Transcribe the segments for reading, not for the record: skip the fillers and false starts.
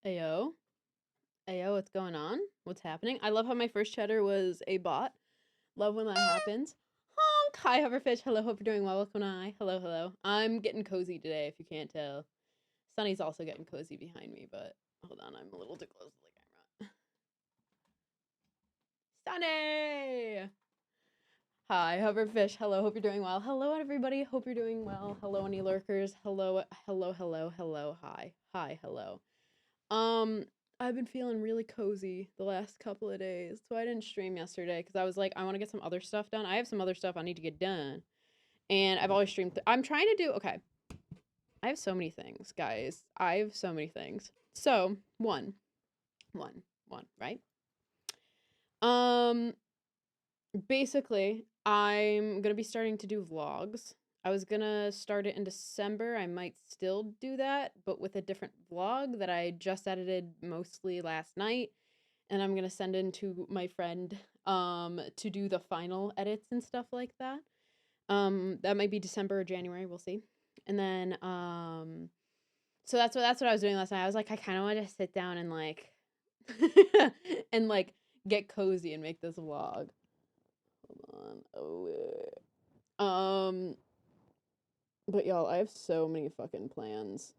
Ayo. Ayo, what's going on? What's happening? I love how my first cheddar was a bot. Love when that happens. Honk! Hi, Hoverfish. Hello, hope you're doing well. Welcome to Hello, hello. I'm getting cozy today, if you can't tell. Sunny's also getting cozy behind me, but hold on, I'm a little too close to the camera. Sunny! Hi, Hoverfish. Hello, hope you're doing well. Hello, everybody. Hope you're doing well. Hello, any lurkers. Hello, hello, hello, hello. Hi. Hi, hello. I've been feeling really cozy the last couple of days, so I didn't stream yesterday because I was like, I want to get some other stuff done. I have some other stuff I need to get done, and I've always streamed. I'm trying to do okay. I have so many things, guys. I have so many things. So one, right? Um, basically, I'm gonna be starting to do vlogs. I was gonna start it in December. I might still do that, but with a different vlog that I just edited mostly last night. And I'm gonna send in to my friend to do the final edits and stuff like that. That might be December or January, we'll see. And then so that's what I was doing last night. I was like, I kind of want to sit down and like and like get cozy and make this vlog. Hold on. But y'all, I have so many fucking plans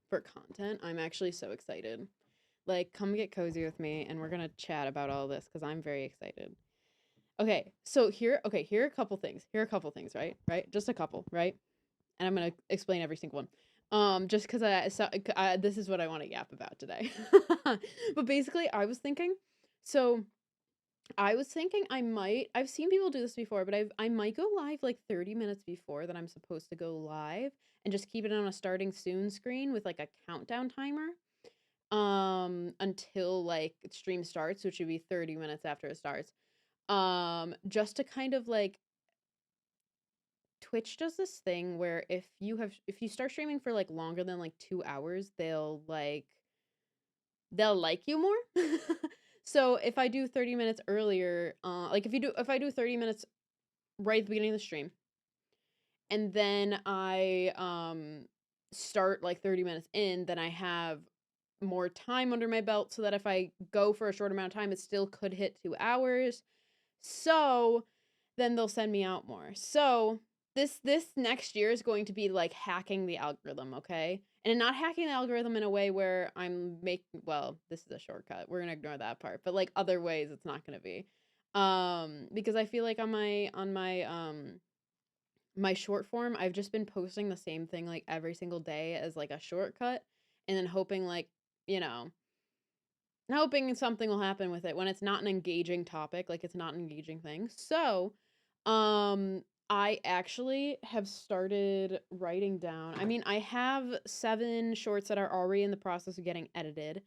for content. I'm actually so excited. Like, come get cozy with me and we're gonna chat about all this because I'm very excited. Okay, so here are a couple things. Right? Right? Just a couple, right? And I'm gonna explain every single one. Just because this is what I want to yap about today. But basically, I was thinking I've seen people do this before, but I might go live like 30 minutes before that I'm supposed to go live and just keep it on a starting soon screen with like a countdown timer until like stream starts, which would be 30 minutes after it starts. Just to kind of like Twitch does this thing where if you start streaming for like longer than like 2 hours, they'll like you more. So if I do 30 minutes earlier, like if I do 30 minutes right at the beginning of the stream, and then I start like 30 minutes in, then I have more time under my belt so that if I go for a short amount of time, it still could hit 2 hours. So then they'll send me out more. So this next year is going to be like hacking the algorithm, okay? And not hacking the algorithm in a way where this is a shortcut. We're going to ignore that part. But like other ways it's not going to be. Because I feel like on my short form, I've just been posting the same thing like every single day as like a shortcut and then hoping like, you know, hoping something will happen with it when it's not an engaging topic, like it's not an engaging thing. So, I actually have started writing down. I mean, I have 7 shorts that are already in the process of getting edited.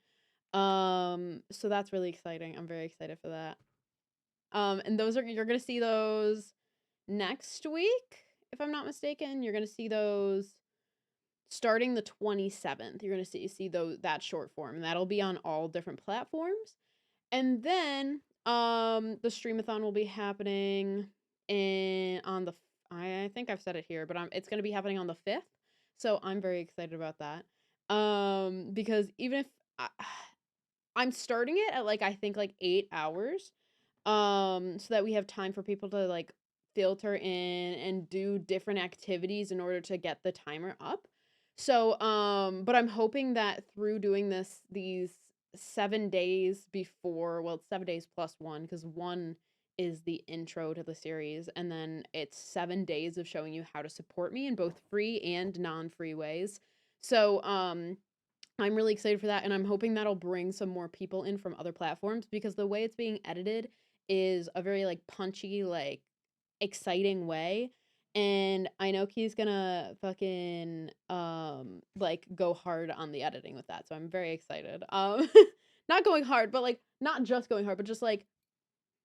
So that's really exciting. I'm very excited for that. And you're going to see those next week, if I'm not mistaken. You're going to see those starting the 27th. You're going to see that short form, and that'll be on all different platforms. And then the streamathon will be happening I think I've said it here, but it's going to be happening on the 5th. So I'm very excited about that. Because even if I'm starting it at like I think like 8 hours so that we have time for people to like filter in and do different activities in order to get the timer up. So but I'm hoping that through doing these 7 days before, well, it's 7 days plus 1 cuz 1 is the intro to the series, and then it's 7 days of showing you how to support me in both free and non-free ways. So I'm really excited for that, and I'm hoping that'll bring some more people in from other platforms because the way it's being edited is a very like punchy, like exciting way. And I know Key's gonna fucking like go hard on the editing with that. So I'm very excited. Not going hard, but like not just going hard, but just like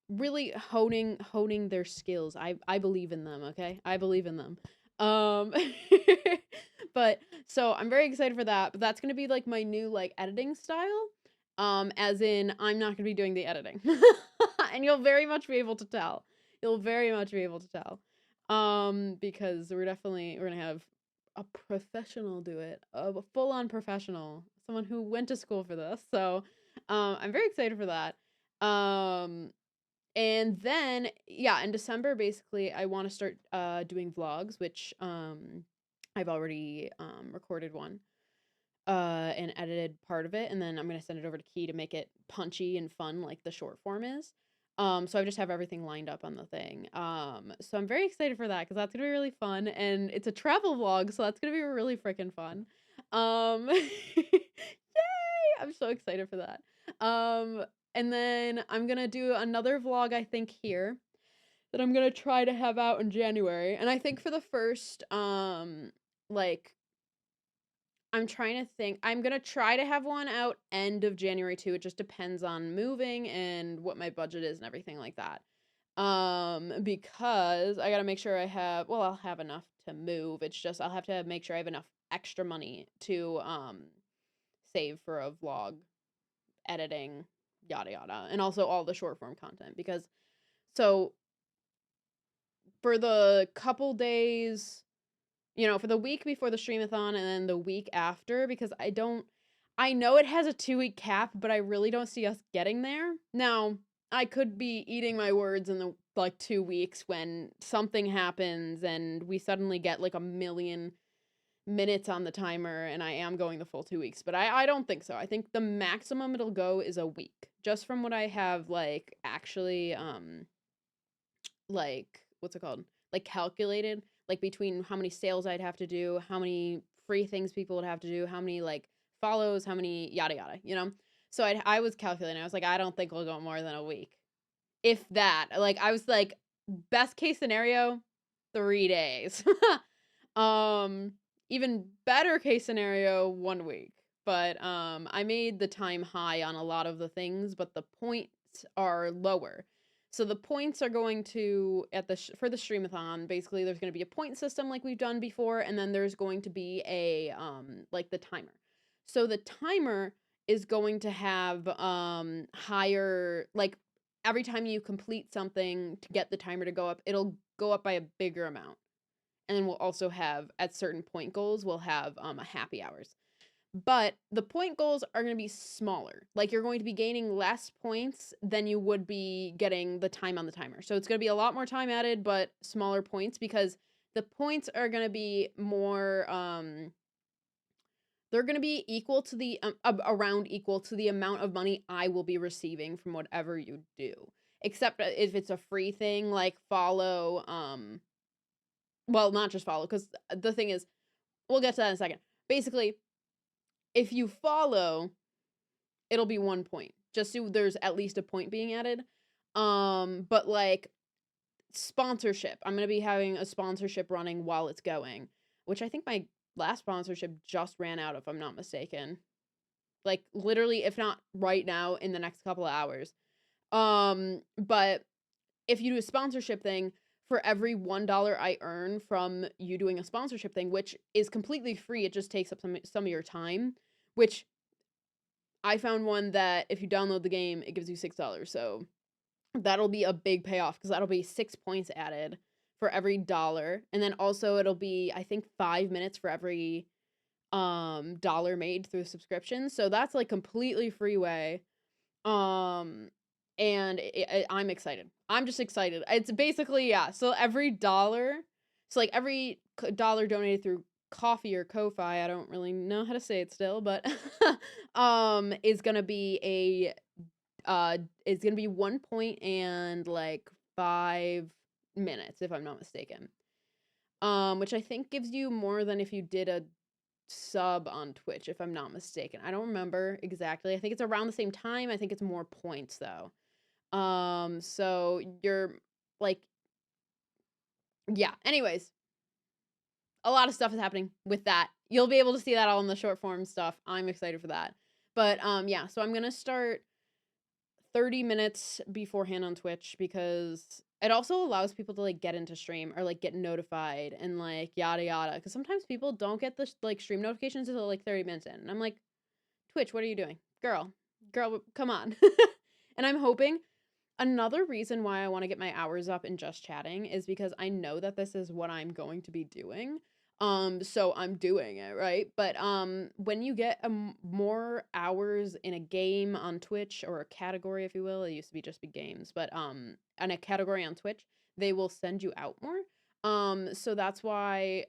really honing their skills. I believe in them, okay? I believe in them. Um but so I'm very excited for that, but that's going to be like my new like editing style. As in I'm not going to be doing the editing. And you'll very much be able to tell. You'll very much be able to tell. Because we're going to have a professional do it, a full-on professional, someone who went to school for this. So, I'm very excited for that. Um, and then yeah, in December, basically, I want to start doing vlogs, which I've already recorded one and edited part of it, and then I'm gonna send it over to Key to make it punchy and fun like the short form is. So I just have everything lined up on the thing. So I'm very excited for that because that's gonna be really fun, and it's a travel vlog, so that's gonna be really freaking fun. Yay! I'm so excited for that. And then I'm gonna do another vlog, I think, here that I'm gonna try to have out in January. And I think for the first, like, I'm trying to think. I'm gonna try to have one out end of January too. It just depends on moving and what my budget is and everything like that. Because I gotta make sure I have, well, I'll have enough to move. It's just I'll have to make sure I have enough extra money to save for a vlog, editing, yada yada, and also all the short form content. Because so for the couple days, for the week before the streamathon and then the week after, because I know it has a 2-week cap, but I really don't see us getting there. Now, I could be eating my words in the like 2 weeks when something happens and we suddenly get like 1,000,000 minutes on the timer and I am going the full 2 weeks, but I don't think so. I think the maximum it'll go is a week, just from what I have like actually like what's it called? Like calculated, like between how many sales I'd have to do, how many free things people would have to do, how many like follows, how many yada yada. So I was calculating. I was like, I don't think we'll go more than a week. If that. Like I was like, best case scenario, 3 days. um Even better case scenario, 1 week. But I made the time high on a lot of the things, but the points are lower. So the points are going to for the streamathon, basically there's going to be a point system like we've done before, and then there's going to be a like the timer. So the timer is going to have higher, like every time you complete something to get the timer to go up, it'll go up by a bigger amount. And then we'll also have at certain point goals, we'll have a happy hours. But the point goals are going to be smaller. Like you're going to be gaining less points than you would be getting the time on the timer. So it's going to be a lot more time added, but smaller points, because the points are going to be more, they're going to be equal to the, around equal to the amount of money I will be receiving from whatever you do. Except if it's a free thing, like follow, well, not just follow, because the thing is, we'll get to that in a second. Basically, if you follow, it'll be 1 point. Just so there's at least a point being added. But like sponsorship, I'm gonna be having a sponsorship running while it's going, which I think my last sponsorship just ran out, if I'm not mistaken. Like literally, if not right now, in the next couple of hours. But if you do a sponsorship thing, for every $1 I earn from you doing a sponsorship thing, which is completely free, it just takes up some of your time, which I found one that if you download the game, it gives you $6. So that'll be a big payoff, because that'll be 6 points added for every dollar. And then also it'll be, I think, 5 minutes for every dollar made through subscription. So that's like completely free way. And I'm excited. I'm just excited. It's basically, yeah. So every dollar, so like every dollar donated through Coffee or Ko-Fi, I don't really know how to say it still, but is gonna be is gonna be 1 point and like 5 minutes, if I'm not mistaken. Which I think gives you more than if you did a sub on Twitch, if I'm not mistaken. I don't remember exactly. I think it's around the same time. I think it's more points though. So you're like, yeah. Anyways, a lot of stuff is happening with that. You'll be able to see that all in the short form stuff. I'm excited for that. But yeah, so I'm gonna start 30 minutes beforehand on Twitch, because it also allows people to like get into stream or like get notified and like yada yada. Because sometimes people don't get the like stream notifications until like 30 minutes in. And I'm like, Twitch, what are you doing? Girl, come on. And I'm hoping another reason why I want to get my hours up in just chatting is because I know that this is what I'm going to be doing. So I'm doing it, right? But when you get more hours in a game on Twitch, or a category, if you will, it used to be just be games, but on a category on Twitch, they will send you out more. So that's why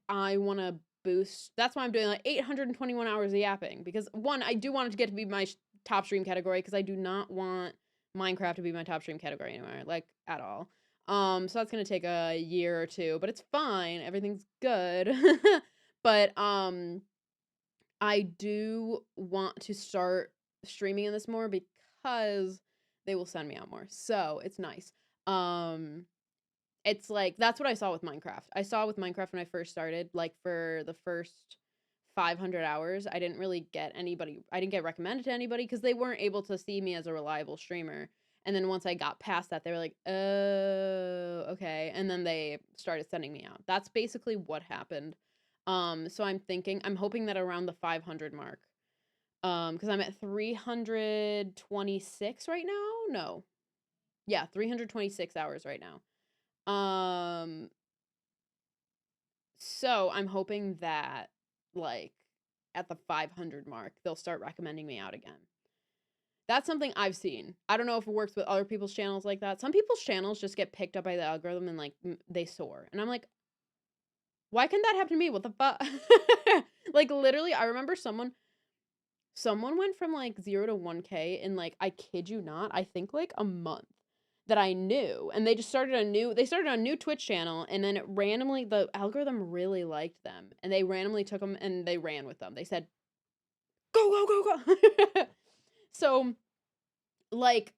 I want to boost. That's why I'm doing like 821 hours of yapping, because one, I do want it to get to be my top stream category, because I do not want Minecraft to be my top stream category anymore, like at all. So that's gonna take a year or two, but it's fine. Everything's good. But I do want to start streaming in this more, because they will send me out more. So it's nice. Um it's like, that's what I saw with Minecraft. I saw with Minecraft when I first started, like for the first 500 hours, I didn't really get anybody. I didn't get recommended to anybody, because they weren't able to see me as a reliable streamer. And then once I got past that, they were like, "Oh, okay." And then they started sending me out. That's basically what happened. So I'm hoping that around the 500 mark. Because I'm at 326 right now. No, yeah, 326 hours right now. So I'm hoping that, like, at the 500 mark, they'll start recommending me out again. That's something I've seen. I don't know if it works with other people's channels like that. Some people's channels just get picked up by the algorithm and, like, they soar. And I'm like, why can't that happen to me? What the fuck? Like, literally, I remember someone went from, like, 0 to 1K in, like, I kid you not, I think, like, a month, that I knew. And they started a new Twitch channel, and then the algorithm really liked them, and they randomly took them and they ran with them. They said, "Go, go, go, go." So, like,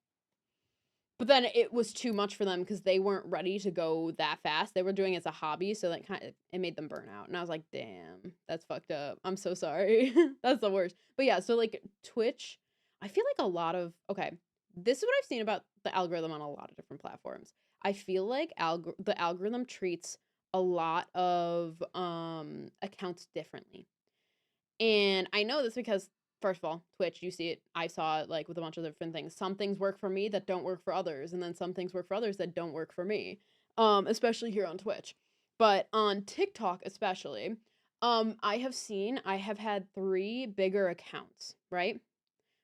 but then it was too much for them, because they weren't ready to go that fast. They were doing it as a hobby, so that it made them burn out. And I was like, "Damn, that's fucked up. I'm so sorry." That's the worst. But yeah, so like Twitch, I feel like okay, this is what I've seen about the algorithm on a lot of different platforms. I feel like the algorithm treats a lot of accounts differently. And I know this because, first of all, Twitch, you see it, I saw it, like, with a bunch of different things. Some things work for me that don't work for others, and then some things work for others that don't work for me. Especially here on Twitch. But on TikTok especially, I have had 3 bigger accounts, right?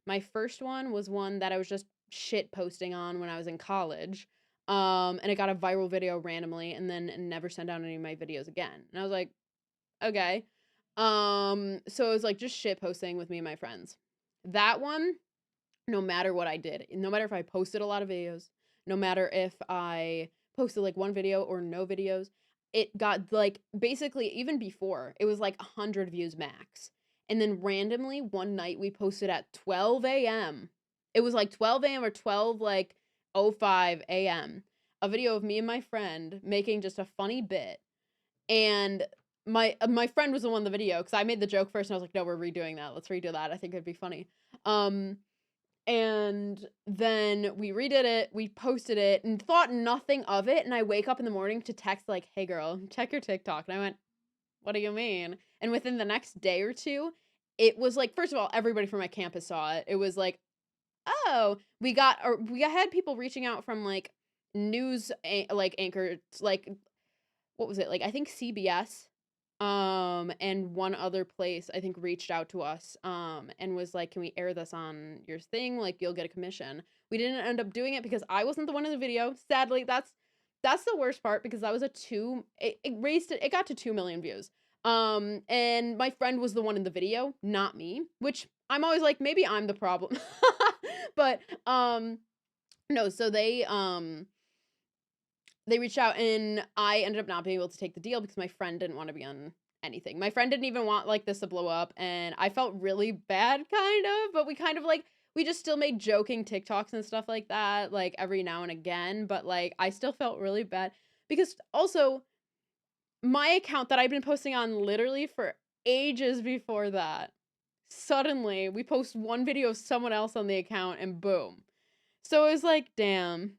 My first one was one that I was just shit posting on when I was in college. And it got a viral video randomly, and then never sent out any of my videos again. And I was like, okay. So it was like just shit posting with me and my friends. That one, no matter what I did, no matter if I posted a lot of videos, no matter if I posted like one video or no videos, it got, like, basically, even before, it was like 100 views max. And then randomly one night we posted at 12 a.m. It was like 12 a.m. or 12, like, 05 a.m. A video of me and my friend making just a funny bit. And my friend was the one in the video, because I made the joke first, and I was like, "No, we're redoing that. Let's redo that. I think it'd be funny." Um, and then we redid it, we posted it, and thought nothing of it. And I wake up in the morning to text like, "Hey girl, check your TikTok." And I went, "What do you mean?" And within the next day or two, it was like, first of all, everybody from my campus saw it. It was like, "Oh, we had people reaching out from, like, news, like, anchors, like, what was it? Like, I think CBS, and one other place, I think, reached out to us, and was like, "Can we air this on your thing? Like, you'll get a commission." We didn't end up doing it because I wasn't the one in the video. Sadly, that's the worst part, because that was it got to 2 million views. And my friend was the one in the video, not me, which I'm always like, maybe I'm the problem. But, no, so they reached out, and I ended up not being able to take the deal because my friend didn't want to be on anything. My friend didn't even want, like, this to blow up, and I felt really bad, kind of, but we kind of, like, we just still made joking TikToks and stuff like that, like, every now and again, but, like, I still felt really bad, because also my account that I've been posting on literally for ages before that, suddenly we post one video of someone else on the account, and boom. So it was like, damn.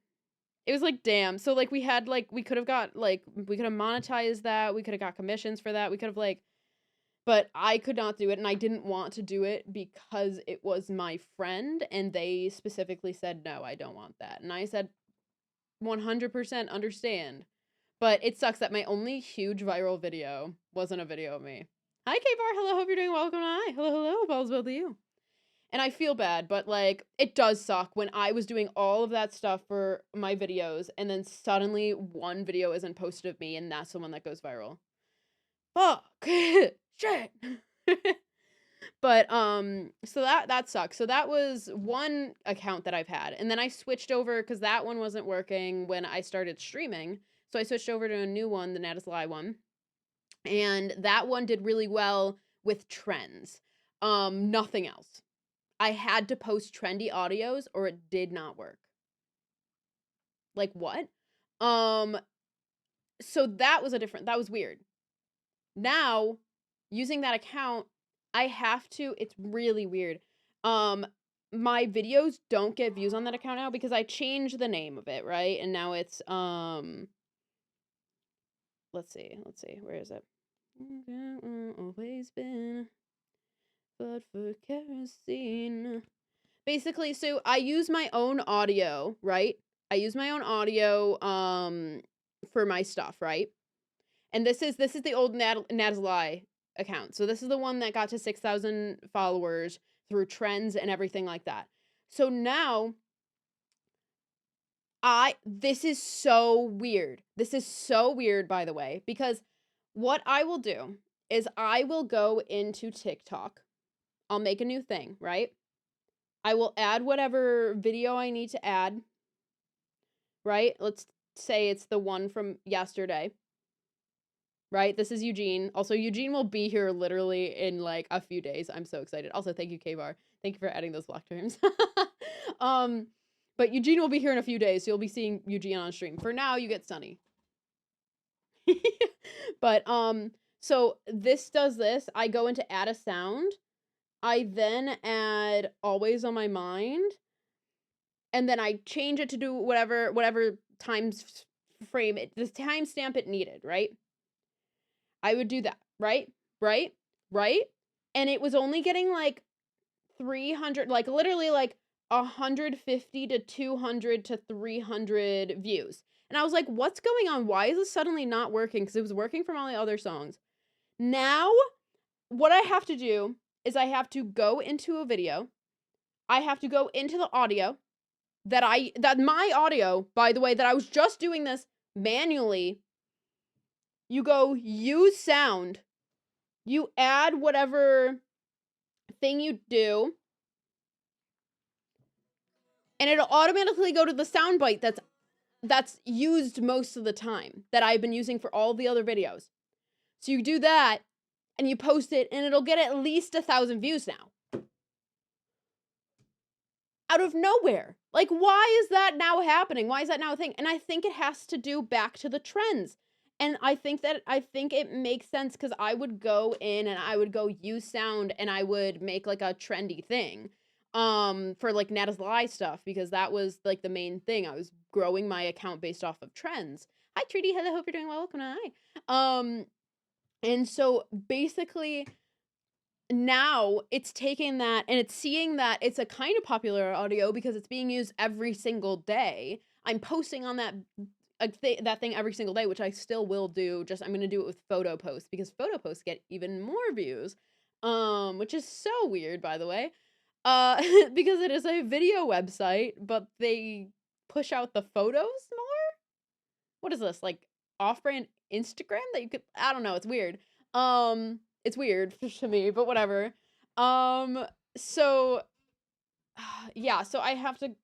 It was like, damn. So, like, we could have monetized that. We could have got commissions for that. We could have, like, but I could not do it. And I didn't want to do it because it was my friend. And they specifically said, "No, I don't want that." And I said, 100% understand. But it sucks that my only huge viral video wasn't a video of me. Hi, K-Bar. Hello, hope you're doing well. Welcome to hi. Hello, hello. Hope all's well with you. And I feel bad, but, like, it does suck when I was doing all of that stuff for my videos, and then suddenly one video isn't posted of me, and that's the one that goes viral. Fuck. Shit. But, so that sucks. So that was one account that I've had, and then I switched over, because that one wasn't working when I started streaming, so I switched over to a new one, the Nat is Lie one, and that one did really well with trends. Nothing else. I had to post trendy audios or it did not work. Like, what? So that was weird. Now, using that account, I have to, it's really weird. My videos don't get views on that account now because I changed the name of it, right? And now it's, let's see, where is it? Always been, but for kerosene. Basically, so I use my own audio, right? I use my own audio, for my stuff, right? And this is the old Nat's Lie account. So this is the one that got to 6,000 followers through trends and everything like that. So now, this is so weird. This is so weird, by the way, because what I will do is I will go into TikTok. I'll make a new thing, right? I will add whatever video I need to add, right? Let's say it's the one from yesterday, right? This is Eugene. Also, Eugene will be here literally in like a few days. I'm so excited. Also, thank you, K-Bar. Thank you for adding those block terms. But Eugene will be here in a few days, so you'll be seeing Eugene on stream. For now, you get Sunny. But, so this does this. I go into add a sound. I then add Always on My Mind, and then I change it to do whatever time frame it, the timestamp it needed, right? I would do that, right? And it was only getting like 300, like literally like 150 to 200 to 300 views. And I was like, what's going on? Why is this suddenly not working? Because it was working from all the other songs. Now, what I have to do is I have to go into a video. I have to go into the audio that my audio, by the way, that I was just doing this manually. You go use sound. You add whatever thing you do. And it'll automatically go to the soundbite that's used most of the time, that I've been using for all the other videos. So you do that, and you post it, and it'll get at least 1,000 views now. Out of nowhere. Like, why is that now happening? Why is that now a thing? And I think it has to do back to the trends. And I think it makes sense because I would go in and I would go use sound and I would make like a trendy thing. For like Nat is Lie stuff, because that was like the main thing. I was growing my account based off of trends. Hi Treaty, hello, hope you're doing well. Welcome to hi. And so basically now it's taking that and it's seeing that it's a kind of popular audio because it's being used every single day. I'm posting on that thing every single day, which I still will do. Just I'm gonna do it with photo posts because photo posts get even more views, which is so weird, by the way, because it is a video website, but they push out the photos more. What is this, like off-brand Instagram that you could? I don't know. It's weird. It's weird to me, but whatever. So yeah, so I have to.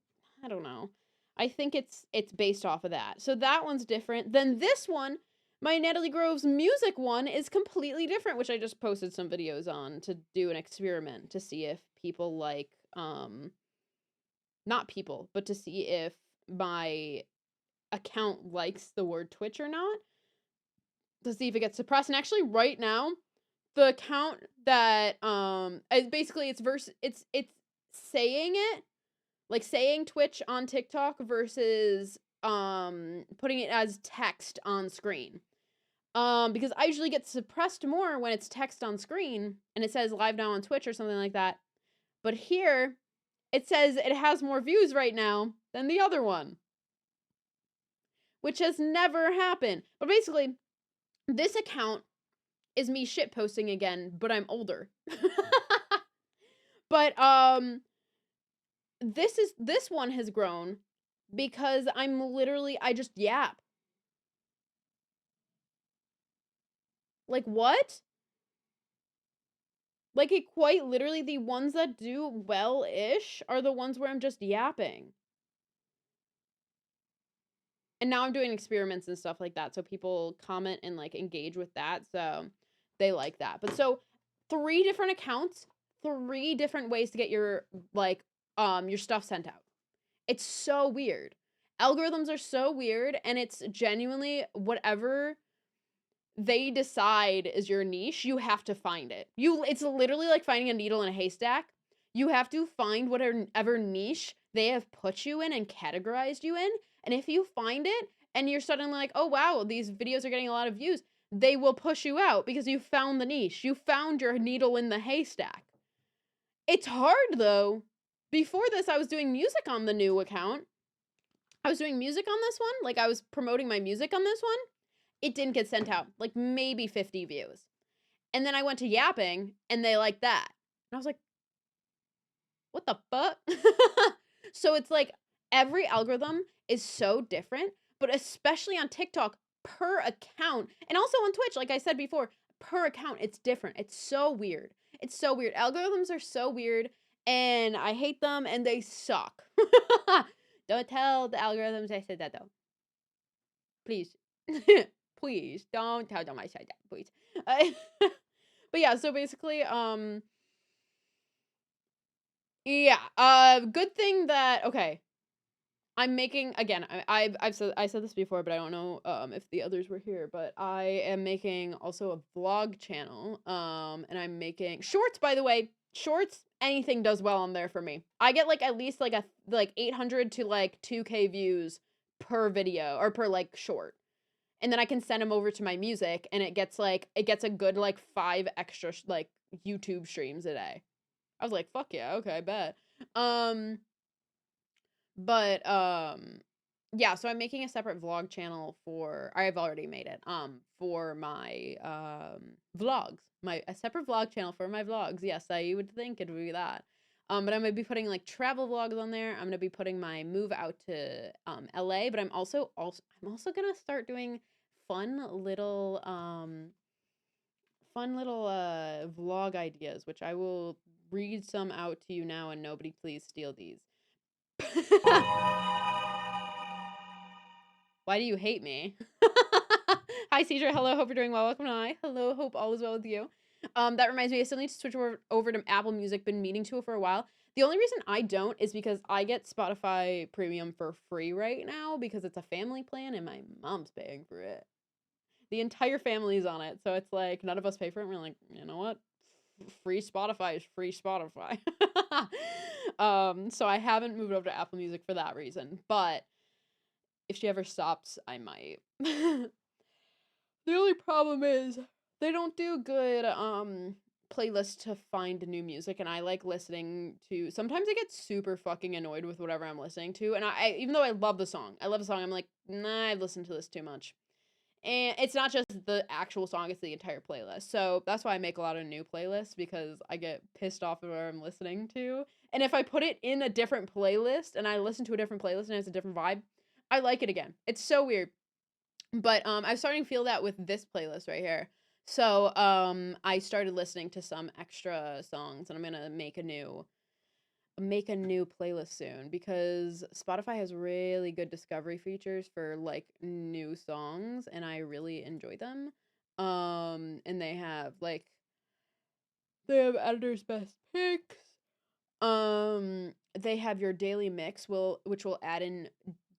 I don't know. I think it's based off of that. So that one's different. Then this one, my Natalie Groves music one, is completely different, which I just posted some videos on to do an experiment to see if people like, not people, but to see if my account likes the word Twitch or not, to see if it gets suppressed. And actually right now, the account that, basically it's saying it, like saying Twitch on TikTok versus putting it as text on screen. Because I usually get suppressed more when it's text on screen and it says live now on Twitch or something like that. But here it says it has more views right now than the other one. which has never happened. But basically, this account is me shitposting again, but I'm older. But this one has grown because I just yap. Like, what? Like, it quite literally, the ones that do well-ish are the ones where I'm just yapping. And now I'm doing experiments and stuff like that, so people comment and, like, engage with that, so they like that. But so 3 different accounts, 3 different ways to get your, like, your stuff sent out. It's so weird. Algorithms are so weird, and it's genuinely whatever they decide is your niche, you have to find it. It's literally like finding a needle in a haystack. You have to find whatever niche they have put you in and categorized you in. And if you find it and you're suddenly like, oh wow, these videos are getting a lot of views, they will push you out because you found the niche. You found your needle in the haystack. It's hard though. Before this, I was doing music on the new account. I was doing music on this one. Like, I was promoting my music on this one. It didn't get sent out. Like, maybe 50 views. And then I went to yapping, and they liked that. And I was like, what the fuck? So it's like, every algorithm is so different, but especially on TikTok, per account, and also on Twitch, like I said before, per account, it's different. It's so weird. It's so weird. Algorithms are so weird, and I hate them, and they suck. Don't tell the algorithms I said that, though. Please. Please, don't tell them I said that, please. But yeah, so basically, yeah, good thing that, okay, I'm making, again, I said this before, but I don't know, if the others were here, but I am making also a vlog channel, and I'm making shorts, by the way. Shorts, anything does well on there for me. I get, like, at least, like, 800 to, like, 2K views per video, or per, like, short. And then I can send them over to my music, and it gets a good, like, 5 extra, like, YouTube streams a day. I was like, fuck yeah, okay, bet. But, yeah, so I'm making a separate vlog channel I've already made it, for my, vlogs. A separate vlog channel for my vlogs. Yes, I would think it would be that. But I'm gonna be putting, like, travel vlogs on there. I'm gonna be putting my move out to, LA, but I'm also gonna start doing fun little, vlog ideas, which I will read some out to you now, and nobody please steal these. Why do you hate me? Hi, Cedra. Hello. Hope you're doing well. Welcome to I. Hello. Hope all is well with you. That reminds me, I still need to switch over to Apple Music. Been meaning to for a while. The only reason I don't is because I get Spotify Premium for free right now because it's a family plan and my mom's paying for it. The entire family's on it, so it's like none of us pay for it. And we're like, you know what? Free Spotify is free Spotify. So I haven't moved over to Apple Music for that reason, but if she ever stops, I might. The only problem is they don't do good playlists to find new music, and I like listening to, sometimes I get super fucking annoyed with whatever I'm listening to, and I even though I love the song, I'm like, nah, I've listened to this too much. And it's not just the actual song, it's the entire playlist. So that's why I make a lot of new playlists, because I get pissed off of where I'm listening to. And if I put it in a different playlist and I listen to a different playlist and it has a different vibe, I like it again. It's so weird. But I'm starting to feel that with this playlist right here. So I started listening to some extra songs, and I'm gonna make a new playlist soon, because Spotify has really good discovery features for, like, new songs, and I really enjoy them. And they have editor's best picks. They have your daily mix, which will add in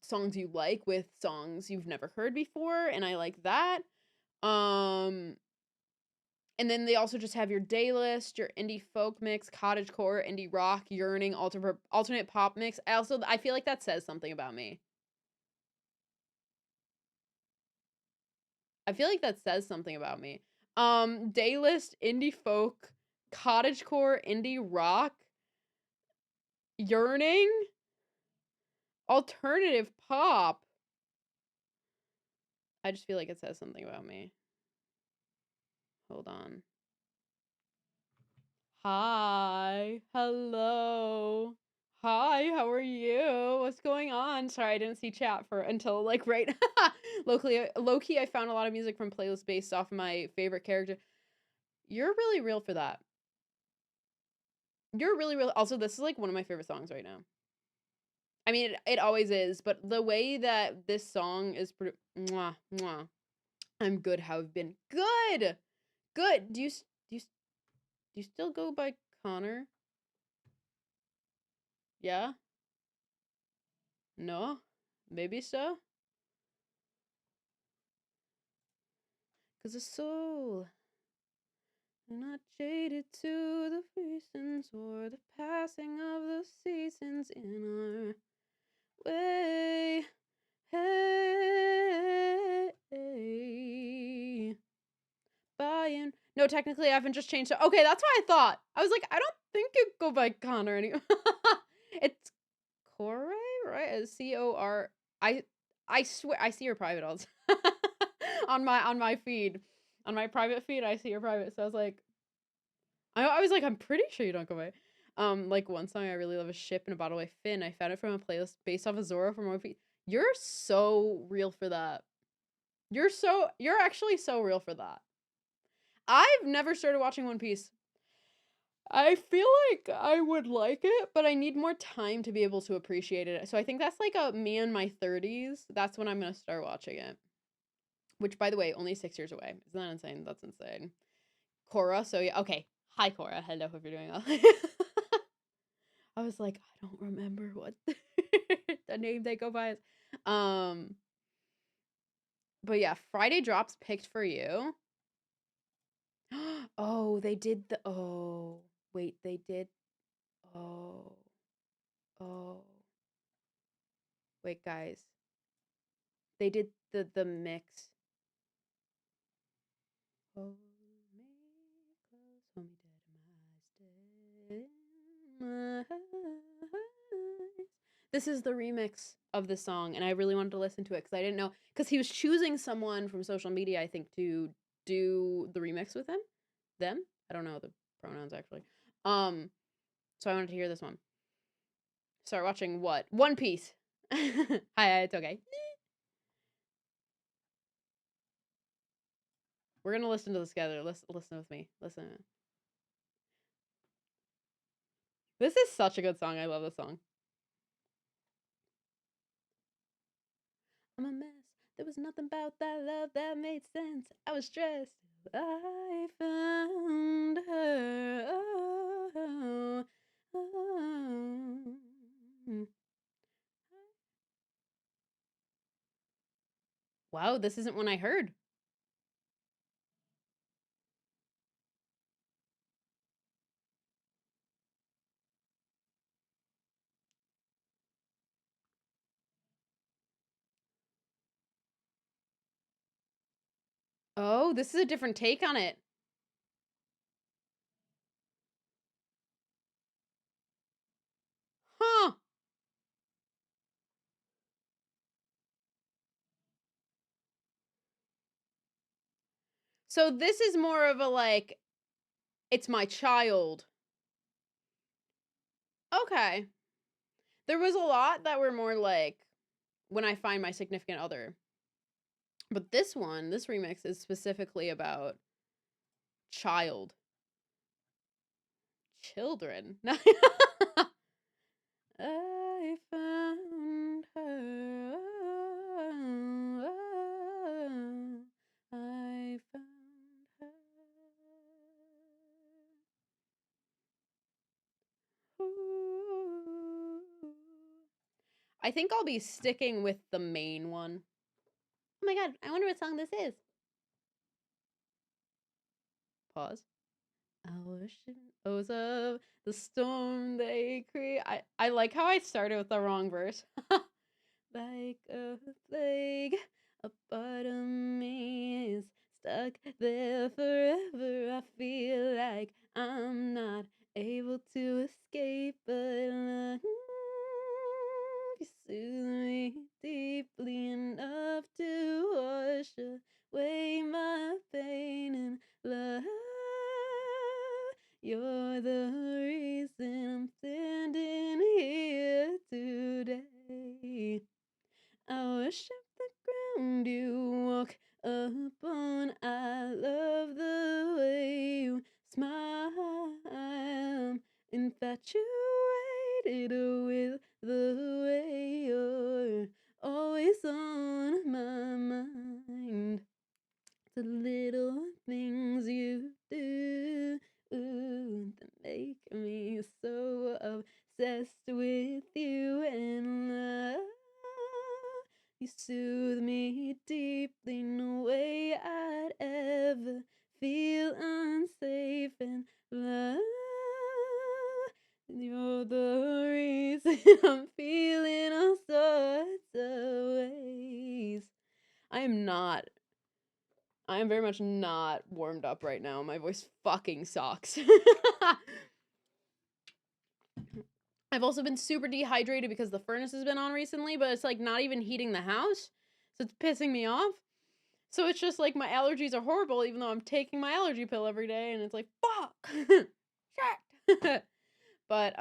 songs you like with songs you've never heard before, and I like that. Um and then they also just have your day list, your indie folk mix, cottagecore, indie rock, yearning, alternate pop mix. I feel like that says something about me. I feel like that says something about me. Day list, indie folk, cottagecore, indie rock, yearning, alternative pop. I just feel like it says something about me. Hold on. Hi. Hello. Hi, how are you? What's going on? Sorry, I didn't see chat for until like right low key, I found a lot of music from playlists based off of my favorite character. You're really real for that. You're really real. Also, this is like one of my favorite songs right now. I mean, it always is, but the way that this song is mwah, mwah. I'm good. How I've been good. Good. Do you still go by Connor? Yeah? No? Maybe so? Cause the soul not jaded to the reasons or the passing of the seasons in our way. Hey. Buying. No, technically I haven't just changed it. Okay, that's what I thought. I was like, I don't think you go by Connor anymore. It's Corey, right? C-O-R. I swear I see your private all the time. on my feed. On my private feed, I see your private. So I was like, I was like, I'm pretty sure you don't go by. Like one song I really love is Ship in a Bottle by Finn. I found it from a playlist based off of Zoro from One Piece. You're so real for that. You're actually so real for that. I've never started watching One Piece. I feel like I would like it, but I need more time to be able to appreciate it. So I think that's like me in my 30s. That's when I'm going to start watching it. Which, by the way, only 6 years away. Isn't that insane? That's insane. Cora, so yeah, okay. Hi, Cora. Hello, hope you're doing well. I was like, I don't remember what the name they go by is. But yeah, Friday drops picked for you. Oh, they did the, oh, wait, they did, oh, oh, wait, guys. They did the mix. Hold me close, hold me dead in my eyes. This is the remix of the song, and I really wanted to listen to it because I didn't know, because he was choosing someone from social media, I think, to do the remix with him. Them? I don't know the pronouns actually. So I wanted to hear this one. Start watching what? One Piece. Hi, it's okay. We're gonna listen to this together. Listen with me. Listen. This is such a good song. I love this song. I'm a mess. There was nothing about that love that made sense. I was stressed. I found her. Oh, oh. Wow, this isn't one I heard. Oh, this is a different take on it. Huh. So this is more of a like, it's my child. Okay. There was a lot that were more like, when I find my significant other. But this one, this remix is specifically about child. Children. I found her. I found her. Ooh. I think I'll be sticking with the main one. Oh my god, I wonder what song this is. Pause. Oceans of the storm they create. I like how I started with the wrong verse. Like a plague, a part of me is stuck there forever. I feel like I'm not able to escape, but soothe me deeply enough to wash away my pain and love. You're the reason I'm standing here today. I worship the ground you walk upon. I love the way you smile. I'm infatuated with the way you're always on my mind. The little things you do that make me so obsessed with you and love. You soothe me deeply in a way I'd ever feel unsafe and love. You're the reason I'm feeling all sorts of ways. I am very much not warmed up right now. My voice fucking sucks. I've also been super dehydrated because the furnace has been on recently, but it's like not even heating the house. So it's pissing me off. So it's just like my allergies are horrible, even though I'm taking my allergy pill every day, and it's like, fuck! Shit! But,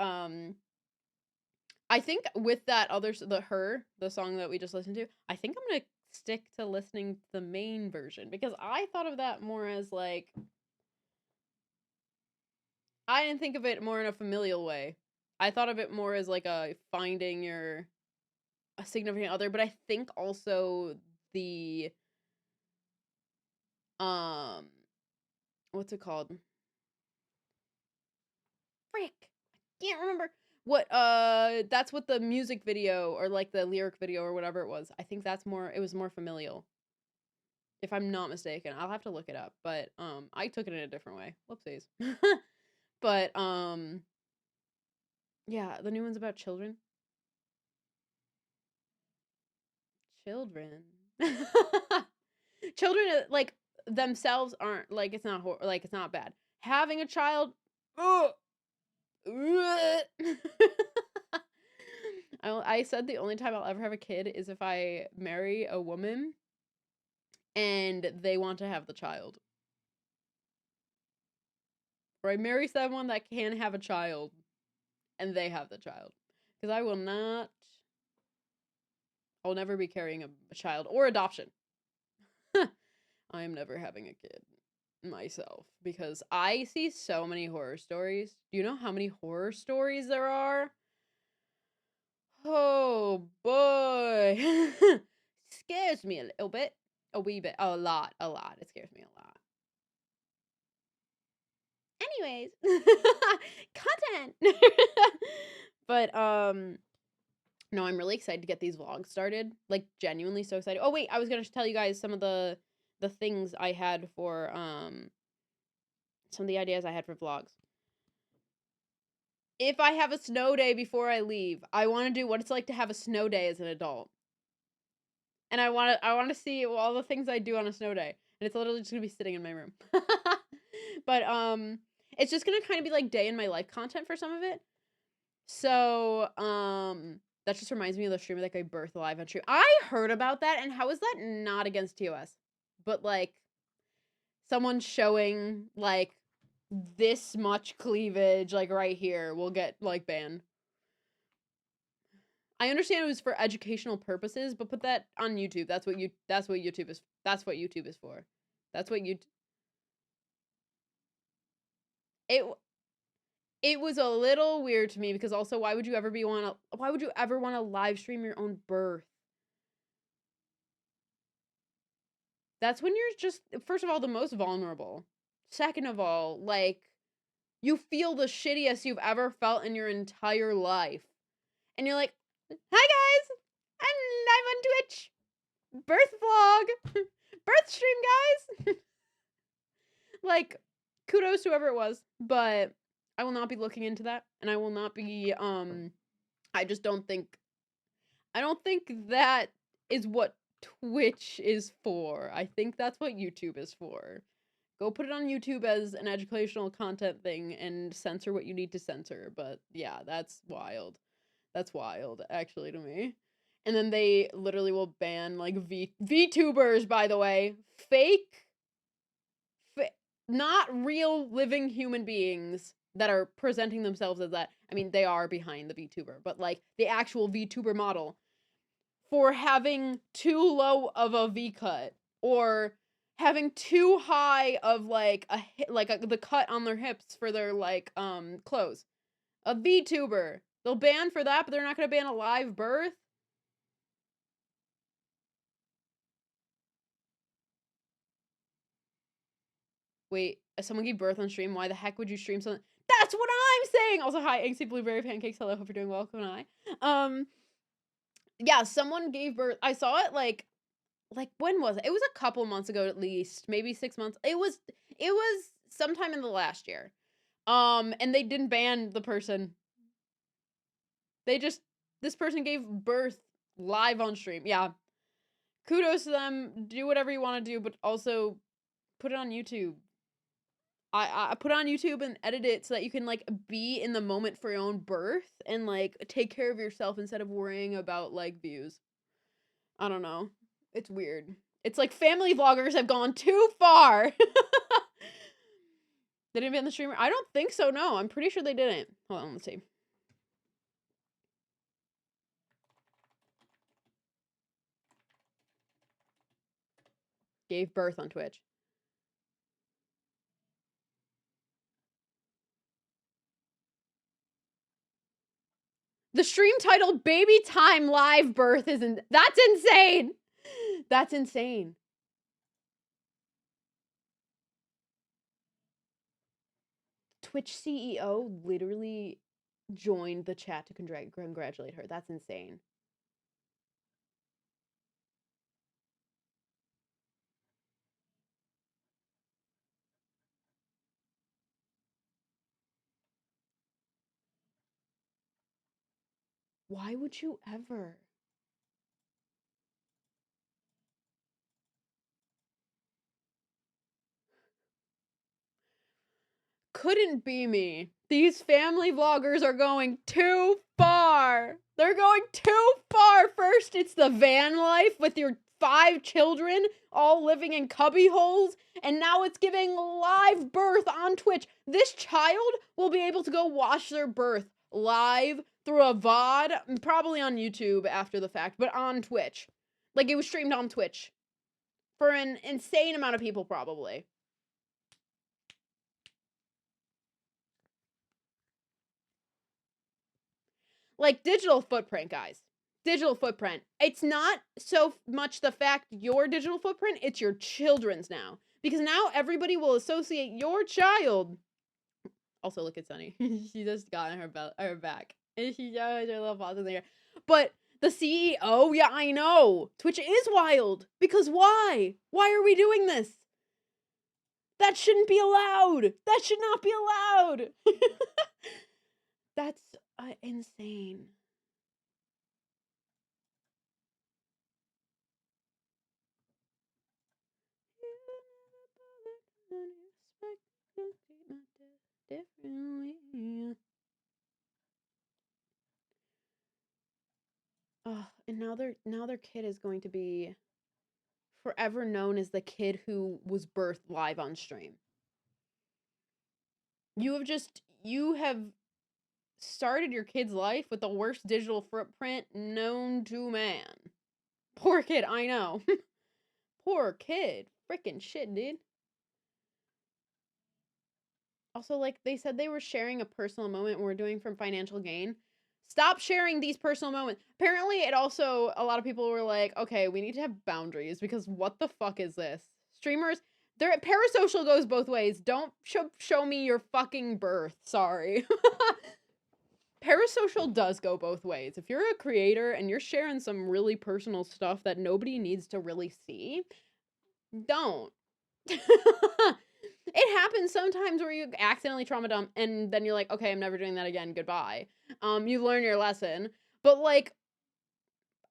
I think with that the song that we just listened to, I think I'm gonna stick to listening to the main version, because I thought of that more as like, I didn't think of it more in a familial way. I thought of it more as like a finding a significant other, but I think also the, what's it called? Frick! I can't remember. That's what the music video, or like the lyric video or whatever it was. I think it was more familial. If I'm not mistaken. I'll have to look it up, but, I took it in a different way. Whoopsies. But, yeah, the new one's about children. Children. Children, like, themselves aren't, like, it's not bad. Having a child, ugh! I said the only time I'll ever have a kid is if I marry a woman and they want to have the child. Or I marry someone that can have a child and they have the child. Because I'll never be carrying a child or adoption. I am never having a kid myself because I see so many horror stories. Do you know how many horror stories there are? Oh boy. Scares me a little bit. A wee bit. A lot. It scares me a lot. Anyways. Content. But, no, I'm really excited to get these vlogs started. Like, genuinely so excited. Oh, wait, I was gonna tell you guys some of the things I had for, some of the ideas I had for vlogs. If I have a snow day before I leave, I want to do what it's like to have a snow day as an adult. And I want to see all the things I do on a snow day. And it's literally just going to be sitting in my room. But, it's just going to kind of be like day in my life content for some of it. So, that just reminds me of the streamer that got birth live on stream. I heard about that, and how is that not against TOS? But, like, someone showing, like, this much cleavage, like, right here, will get, like, banned. I understand it was for educational purposes, but put that on YouTube. That's what YouTube is for. That's what it was a little weird to me, because also why would you ever want to live stream your own birth? That's when you're just, first of all, the most vulnerable. Second of all, like, you feel the shittiest you've ever felt in your entire life. And you're like, hi guys, I'm on Twitch. Birth vlog. Birth stream, guys. Like, kudos to whoever it was, but I will not be looking into that, and I will not be, I don't think that is what Twitch is for. I think that's what YouTube is for. Go put it on YouTube as an educational content thing and censor what you need to censor, but yeah, that's wild. That's wild, actually, to me. And then they literally will ban, like, VTubers, by the way. Fake, not real living human beings that are presenting themselves as that. I mean, they are behind the VTuber, but, like, the actual VTuber model for having too low of a V cut or having too high of, like, the cut on their hips for their, like, clothes. A VTuber. They'll ban for that, but they're not gonna ban a live birth? Wait, someone gave birth on stream. Why the heck would you stream something? That's what I'm saying! Also, hi, Eggsy Blueberry Pancakes. Hello, hope you're doing well. Come on. Yeah, someone gave birth. I saw it, like, when was it? It was a couple months ago at least. Maybe 6 months. It was sometime in the last year. And they didn't ban the person. This person gave birth live on stream. Yeah. Kudos to them. Do whatever you want to do, but also put it on YouTube. I put it on YouTube and edit it so that you can, like, be in the moment for your own birth and, like, take care of yourself instead of worrying about, like, views. I don't know. It's weird. It's like family vloggers have gone too far. They didn't ban the streamer? I don't think so, no. I'm pretty sure they didn't. Hold on, let's see. Gave birth on Twitch. The stream titled Baby Time Live Birth isn't. That's insane! That's insane. Twitch CEO literally joined the chat to congratulate her. That's insane. Why would you ever? Couldn't be me. These family vloggers are going too far. They're going too far. First, it's the van life with your 5 children all living in cubby holes, and now it's giving live birth on Twitch. This child will be able to go watch their birth live through a VOD, probably on YouTube after the fact, but on Twitch. Like, it was streamed on Twitch for an insane amount of people, probably. Like, digital footprint, guys. Digital footprint. It's not so much the fact your digital footprint, it's your children's now. Because now everybody will associate your child. Also, look at Sunny. She just got on her back. And she does her little paws in the air. But the CEO, yeah, I know. Twitch is wild. Because why? Why are we doing this? That shouldn't be allowed. That should not be allowed. That's insane. Differently. Oh, and now their kid is going to be forever known as the kid who was birthed live on stream. You have started your kid's life with the worst digital footprint known to man. Poor kid, I know. Poor kid. Freaking shit, dude. Also, like, they said they were sharing a personal moment we're doing from financial gain. Stop sharing these personal moments. Apparently, it also, a lot of people were like, okay, we need to have boundaries because what the fuck is this? Streamers, parasocial goes both ways. Don't show me your fucking birth. Sorry. Parasocial does go both ways. If you're a creator and you're sharing some really personal stuff that nobody needs to really see, don't. It happens sometimes where you accidentally trauma dump and then you're like, okay, I'm never doing that again. Goodbye. You learn your lesson. But, like,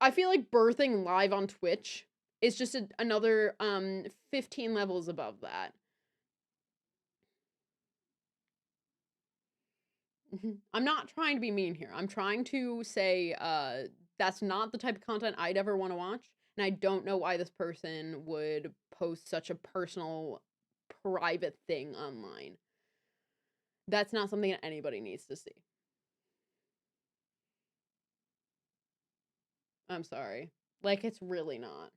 I feel like birthing live on Twitch is just another 15 levels above that. I'm not trying to be mean here. I'm trying to say that's not the type of content I'd ever want to watch, and I don't know why this person would post such a personal, private thing online. That's not something that anybody needs to see. I'm sorry. Like, it's really not.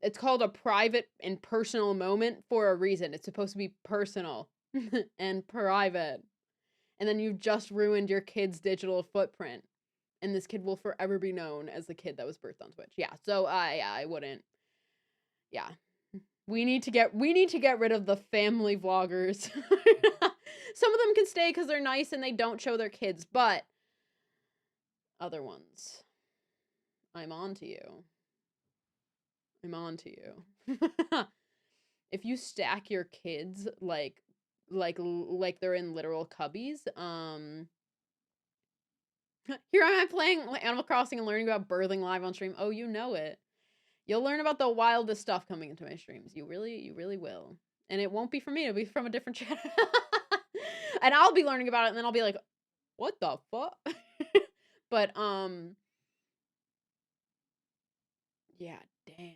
It's called a private and personal moment for a reason. It's supposed to be personal and private. And then you've just ruined your kid's digital footprint. And this kid will forever be known as the kid that was birthed on Twitch. Yeah, so I wouldn't. Yeah. We need to get rid of the family vloggers. Some of them can stay because they're nice and they don't show their kids, but other ones. I'm on to you. I'm on to you. If you stack your kids like they're in literal cubbies, here I am playing Animal Crossing and learning about birthing live on stream. Oh, you know it. You'll learn about the wildest stuff coming into my streams. You really will. And it won't be from me, it'll be from a different channel. And I'll be learning about it and then I'll be like, what the fuck? But yeah, damn.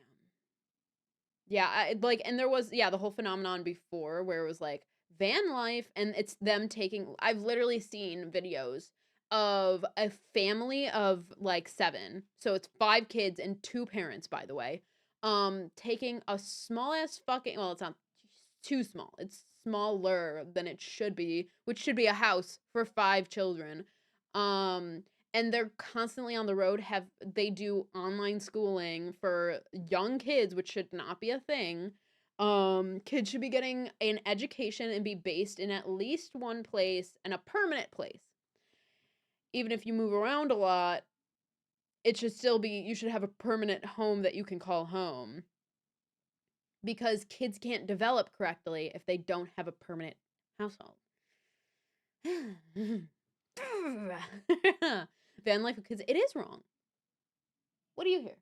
Yeah, and there was, the whole phenomenon before where it was like van life, and it's them taking, I've literally seen videos of a family of like 7. So it's 5 kids and 2 parents, by the way. Taking a small ass fucking, well, it's not too small. It's smaller than it should be, which should be a house for 5 children. And they're constantly on the road. They do online schooling for young kids, which should not be a thing. Kids should be getting an education and be based in at least one place, and a permanent place. Even if you move around a lot, it should still be, you should have a permanent home that you can call home. Because kids can't develop correctly if they don't have a permanent household. Van life with kids, it is wrong. What do you hear?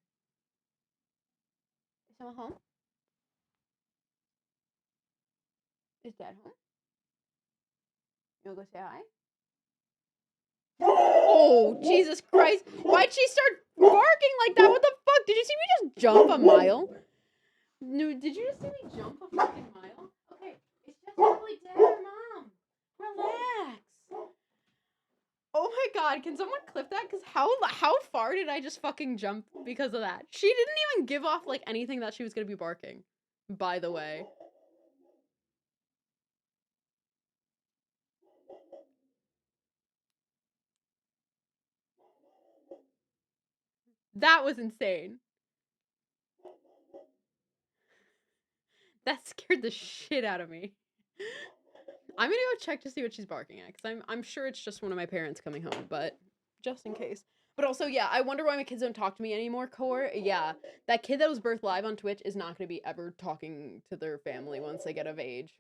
Is someone home? Is Dad home? You wanna go say hi? Oh, Jesus Christ. Why'd she start barking like that? What the fuck? Did you see me just jump a mile? No, did you just see me jump a fucking mile? Okay, it's just probably Dad or Mom. Relax. Oh my god, can someone clip that? Because how far did I just fucking jump because of that? She didn't even give off, like, anything that she was gonna be barking, by the way. That was insane. That scared the shit out of me. I'm gonna go check to see what she's barking at, because I'm sure it's just one of my parents coming home, but just in case. But also, yeah, I wonder why my kids don't talk to me anymore, Core. Yeah, that kid that was birthed live on Twitch is not gonna be ever talking to their family once they get of age.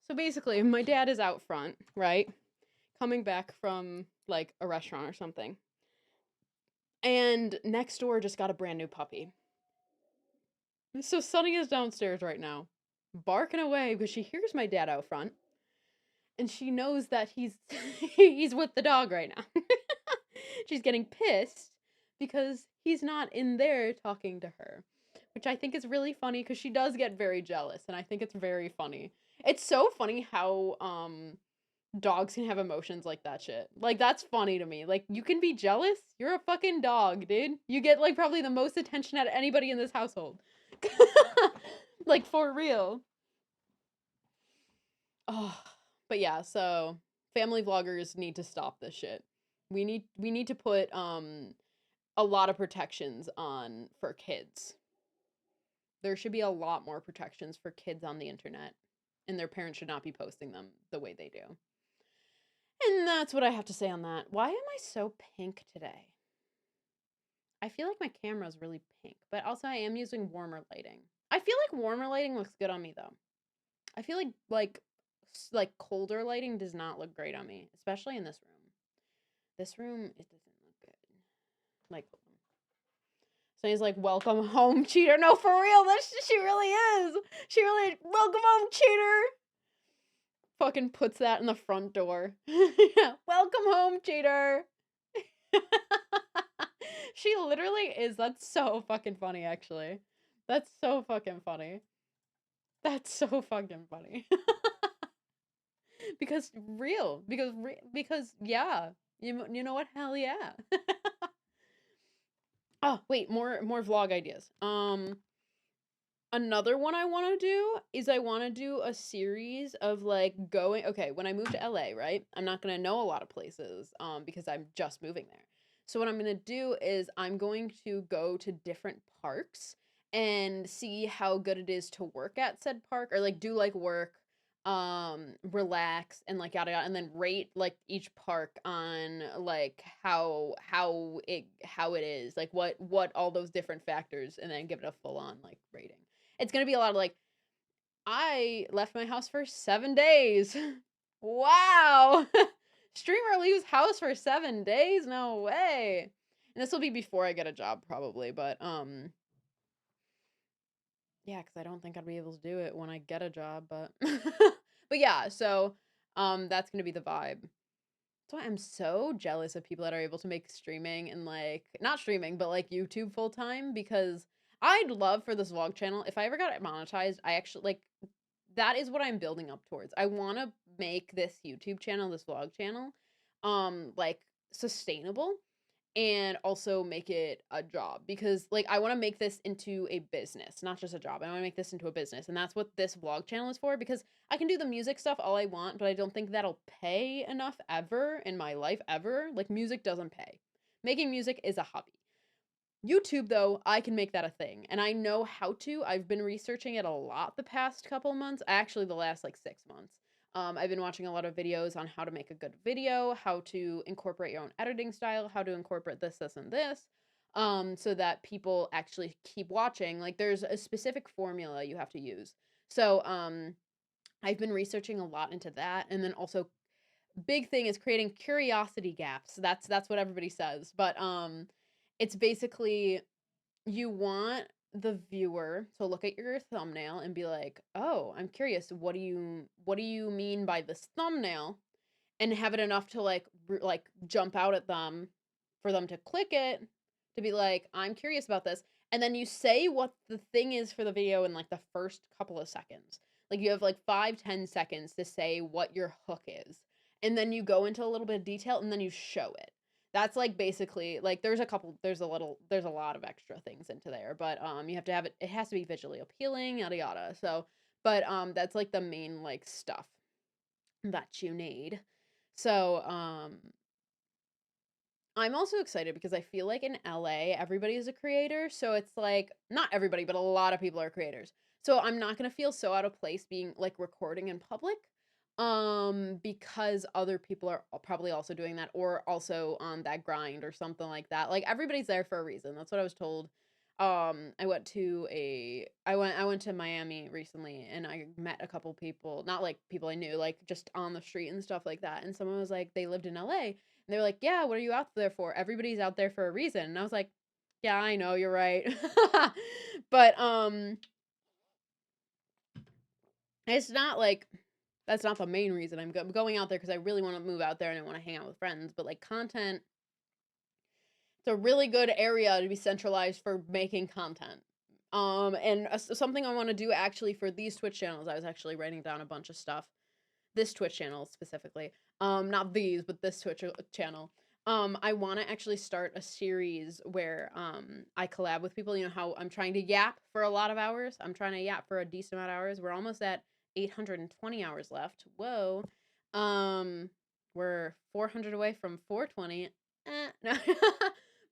So basically, my dad is out front, right? Coming back from, like, a restaurant or something. And next door just got a brand new puppy. So Sunny is downstairs right now, barking away because she hears my dad out front. And she knows that he's he's with the dog right now. She's getting pissed because he's not in there talking to her, which I think is really funny because she does get very jealous, and I think it's very funny. It's so funny how dogs can have emotions like that shit. Like, that's funny to me. Like, you can be jealous? You're a fucking dog, dude. You get, like, probably the most attention out of anybody in this household. Like, for real. Oh, but yeah, so family vloggers need to stop this shit. We need to put a lot of protections on for kids. There should be a lot more protections for kids on the internet, and their parents should not be posting them the way they do. And that's what I have to say on that. Why am I so pink today? I feel like my camera's really pink, but also I am using warmer lighting. I feel like warmer lighting looks good on me though. I feel like colder lighting does not look great on me, especially in this room. This room, it doesn't look good. Like, so he's like, welcome home, cheater. No, for real, she really is. She really, welcome home, cheater. Fucking puts that in the front door. Yeah, welcome home, cheater. She literally is. That's so fucking funny, actually. That's so fucking funny. That's so fucking funny. Because real. Because yeah. You know what? Hell yeah. Oh, wait, more vlog ideas. Another one I want to do is I want to do a series of like going, okay, when I move to LA, right? I'm not going to know a lot of places because I'm just moving there. So what I'm going to do is I'm going to go to different parks and see how good it is to work at said park, or like do like work, relax and like yada yada, and then rate like each park on like how it is, like what all those different factors, and then give it a full on like rating. It's gonna be a lot of like, I left my house for 7 days. Wow. Streamer leaves house for 7 days? No way. And this will be before I get a job probably, but yeah, because I don't think I'd be able to do it when I get a job, but but yeah, so that's gonna be the vibe. That's why I'm so jealous of people that are able to make streaming and like not streaming, but like YouTube full time, because I'd love for this vlog channel, if I ever got it monetized, I actually like, that is what I'm building up towards. I want to make this YouTube channel, this vlog channel, like sustainable, and also make it a job, because like I want to make this into a business, not just a job. I want to make this into a business, and that's what this vlog channel is for, because I can do the music stuff all I want, but I don't think that'll pay enough ever in my life ever. Like music doesn't pay. Making music is a hobby. YouTube though, I can make that a thing, and I know how to. I've been researching it a lot the past couple months, actually the last like 6 months. I've been watching a lot of videos on how to make a good video, how to incorporate your own editing style, how to incorporate this, and this, so that people actually keep watching. Like, there's a specific formula you have to use. So, I've been researching a lot into that, and then also, big thing is creating curiosity gaps. That's what everybody says, but it's basically, you want the viewer to look at your thumbnail and be like, "Oh, I'm curious. What do you mean by this thumbnail?" And have it enough to like jump out at them for them to click it, to be like, "I'm curious about this." And then you say what the thing is for the video in like the first couple of seconds. Like you have like 5-10 seconds to say what your hook is. And then you go into a little bit of detail and then you show it. That's like basically like, there's a lot of extra things into there, but you have to have it has to be visually appealing, yada yada. So, but that's like the main like stuff that you need. So, I'm also excited because I feel like in LA, everybody is a creator. So it's like, not everybody, but a lot of people are creators. So I'm not going to feel so out of place being like recording in public, because other people are probably also doing that, or also on that grind or something like that. Like, everybody's there for a reason. That's what I was told. I went to Miami recently, and I met a couple people, not like people I knew, like just on the street and stuff like that. And someone was like, they lived in LA, and they were like, "Yeah, what are you out there for? Everybody's out there for a reason." And I was like, "Yeah, I know, you're right." But it's not like, that's not the main reason I'm going out there, because I really want to move out there and I want to hang out with friends. But like, content, it's a really good area to be centralized for making content. And something I want to do actually for these Twitch channels, I was actually writing down a bunch of stuff. This Twitch channel specifically, not these, but this Twitch channel. I want to actually start a series where I collab with people. You know how I'm trying to yap for a lot of hours. I'm trying to yap for a decent amount of hours. We're almost at 820 hours left. Whoa. We're 400 away from 420. No.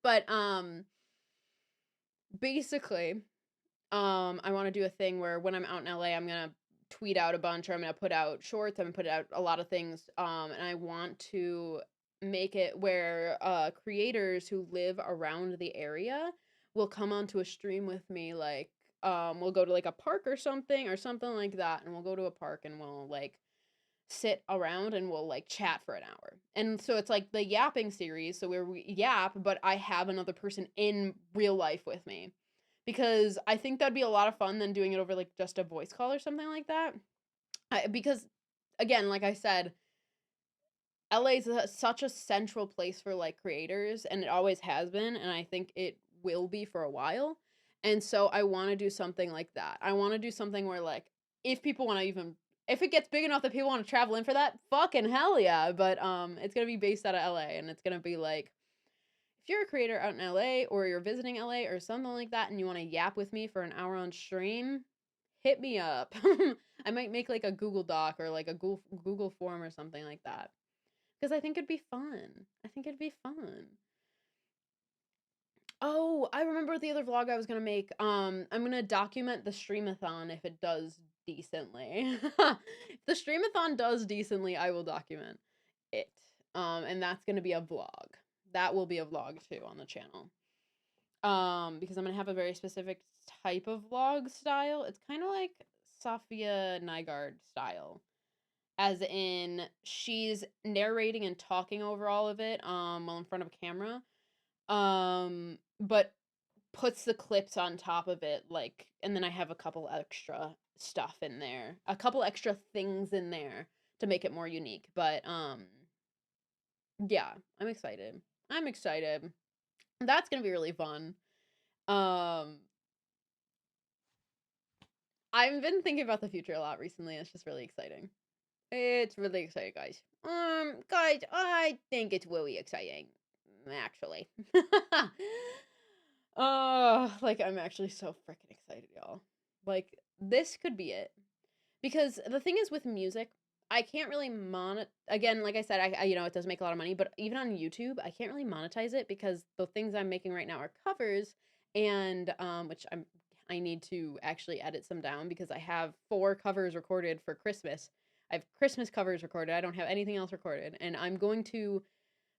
But basically, I want to do a thing where when I'm out in LA, I'm gonna tweet out a bunch, or I'm gonna put out shorts, I'm gonna put out a lot of things, and I want to make it where creators who live around the area will come onto a stream with me, like we'll go to like a park or something like that, and we'll go to a park and we'll like sit around and we'll like chat for an hour. And so it's like the yapping series, so where we yap, but I have another person in real life with me. Because I think that'd be a lot of fun than doing it over like just a voice call or something like that. Because again, like I said, LA is such a central place for like creators, and it always has been, and I think it will be for a while. And so I want to do something like that. I want to do something where like if people want to even if it gets big enough that people want to travel in for that, fucking hell yeah. But it's going to be based out of LA, and it's going to be like if you're a creator out in LA or you're visiting LA or something like that and you want to yap with me for an hour on stream, hit me up. I might make like a Google Doc or like a Google form or something like that. Because I think it'd be fun. I think it'd be fun. Oh, I remember the other vlog I was gonna make. I'm gonna document the streamathon if it does decently. If the streamathon does decently, I will document it. And that's gonna be a vlog. That will be a vlog too on the channel. Because I'm gonna have a very specific type of vlog style. It's kind of like Safia Nygaard style, as in she's narrating and talking over all of it while in front of a camera, but puts the clips on top of it, like, and then I have a couple extra stuff in there, a couple extra things in there to make it more unique. But yeah, I'm excited. That's gonna be really fun. um I've been thinking about the future a lot recently. It's just really exciting. It's really exciting, guys. Guys, I think it's really exciting, actually. Oh, like, I'm actually so freaking excited, y'all. Like, this could be it. Because the thing is with music, I can't really again, like I said, it does make a lot of money, but even on YouTube, I can't really monetize it because the things I'm making right now are covers, and which I need to actually edit some down because I have 4 covers recorded for Christmas. I have Christmas covers recorded. I don't have anything else recorded, and I'm going to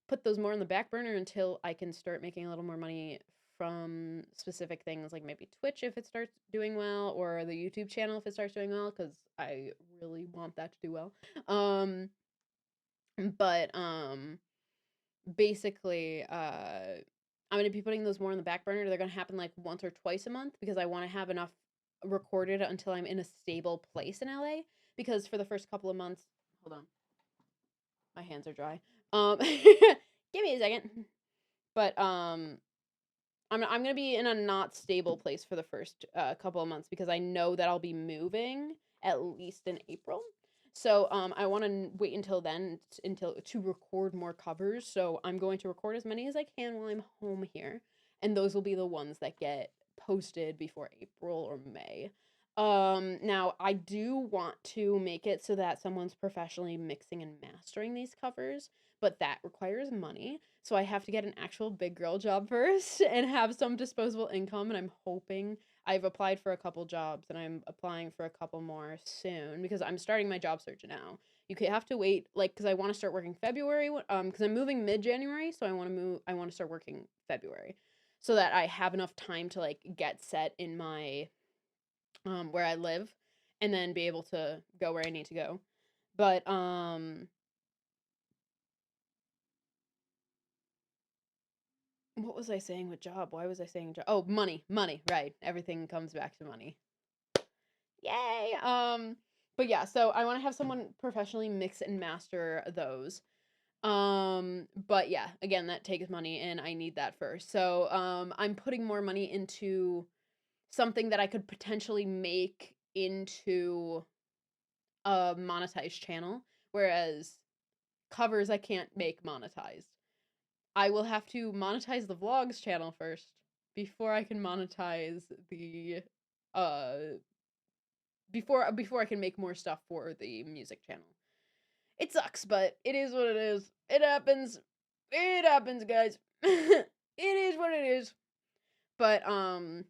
put those more on the back burner until I can start making a little more money from specific things, like maybe Twitch if it starts doing well, or the YouTube channel if it starts doing well, because I really want that to do well. But basically, I'm gonna be putting those more on the back burner. They're gonna happen like once or twice a month because I want to have enough recorded until I'm in a stable place in LA. Because for the first couple of months, hold on, my hands are dry. Give me a second. But I'm gonna be in a not stable place for the first couple of months because I know that I'll be moving at least in April. So I want to wait until then until to record more covers. So I'm going to record as many as I can while I'm home here, and those will be the ones that get posted before April or May. Now I do want to make it so that someone's professionally mixing and mastering these covers, but that requires money. So I have to get an actual big girl job first and have some disposable income. And I'm hoping I've applied for a couple jobs and I'm applying for a couple more soon because I'm starting my job search now. You could have to wait, like, because I want to start working February. Because I'm moving mid-January, so I want to start working February, so that I have enough time to like get set in my where I live, and then be able to go where I need to go. But what was I saying with job? Why was I saying job? Oh, money, right. Everything comes back to money. Yay. But yeah, so I want to have someone professionally mix and master those. But yeah, again, that takes money and I need that first. So, I'm putting more money into something that I could potentially make into a monetized channel, whereas covers I can't make monetized. I will have to monetize the vlogs channel first before I can monetize the uh before I can make more stuff for the music channel. It sucks, but it is what it is. It happens. It happens, guys. It is what it is. But I'm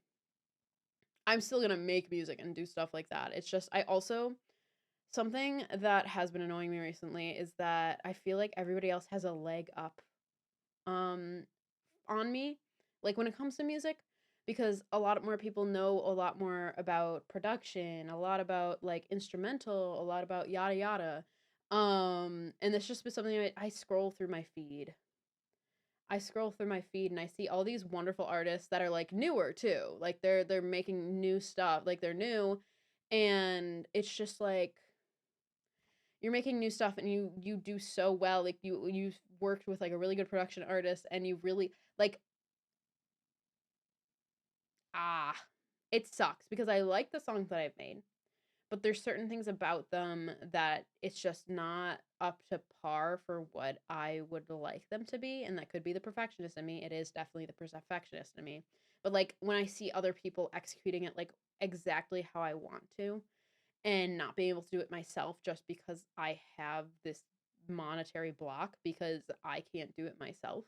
still going to make music and do stuff like that. It's just I also Something that has been annoying me recently is that I feel like everybody else has a leg up um on me, like when it comes to music, because a lot more people know a lot more about production, a lot about like instrumental, a lot about yada yada. And it's just been something I scroll through my feed. I scroll through my feed and I see all these wonderful artists that are like newer too. Like they're making new stuff. Like they're new, and it's just like you're making new stuff and you do so well. Like you've worked with like a really good production artist and you really like ah it sucks because I like the songs that I've made, but there's certain things about them that it's just not up to par for what I would like them to be, and that could be the perfectionist in me. It is definitely the perfectionist in me. But like when I see other people executing it like exactly how I want to and not being able to do it myself just because I have this monetary block because I can't do it myself,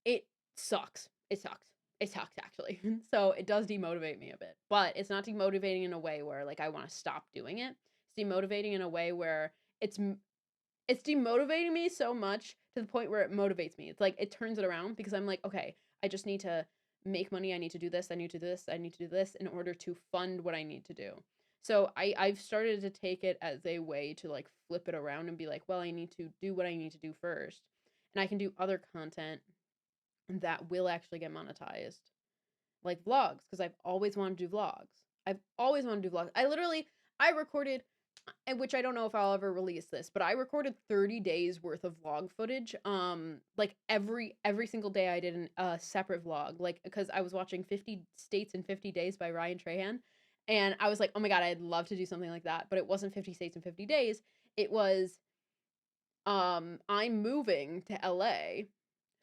it sucks. It sucks. It sucks actually. So it does demotivate me a bit. But it's not demotivating in a way where like I want to stop doing it. It's demotivating in a way where it's it's demotivating me so much to the point where it motivates me. It's like it turns it around because I'm like, okay, I just need to make money. I need to do this. I need to do this. I need to do this in order to fund what I need to do. So I've started to take it as a way to like flip it around and be like, well, I need to do what I need to do first. And I can do other content that will actually get monetized, like vlogs, because I've always wanted to do vlogs. I've always wanted to do vlogs. I recorded, and which I don't know if I'll ever release this, but I recorded 30 days worth of vlog footage. Like every single day I did a separate vlog, like because I was watching 50 States in 50 Days by Ryan Trahan, and I was like, oh my god, I'd love to do something like that, but it wasn't 50 States in 50 Days. It was I'm moving to LA,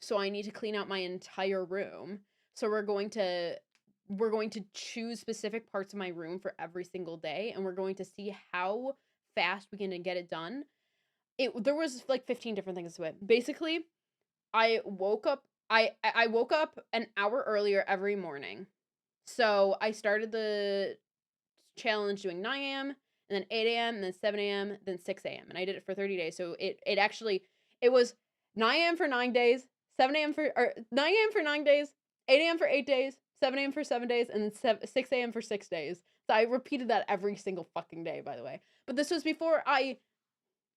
so I need to clean out my entire room. So we're going to choose specific parts of my room for every single day, and we're going to see how fast we can get it done. There was like 15 different things to it. Basically, I woke up an hour earlier every morning. So I started the challenge doing 9 a.m. and then 8 a.m. and then 7 a.m. then 6 a.m. And I did it for 30 days. So it actually it was 9 a.m. for 9 days, 7 a.m. for or 9 a.m. for 9 days, 8 a.m. for 8 days, 7 a.m. for 7 days, and then 6 a.m. for 6 days. So I repeated that every single fucking day, by the way. But this was before I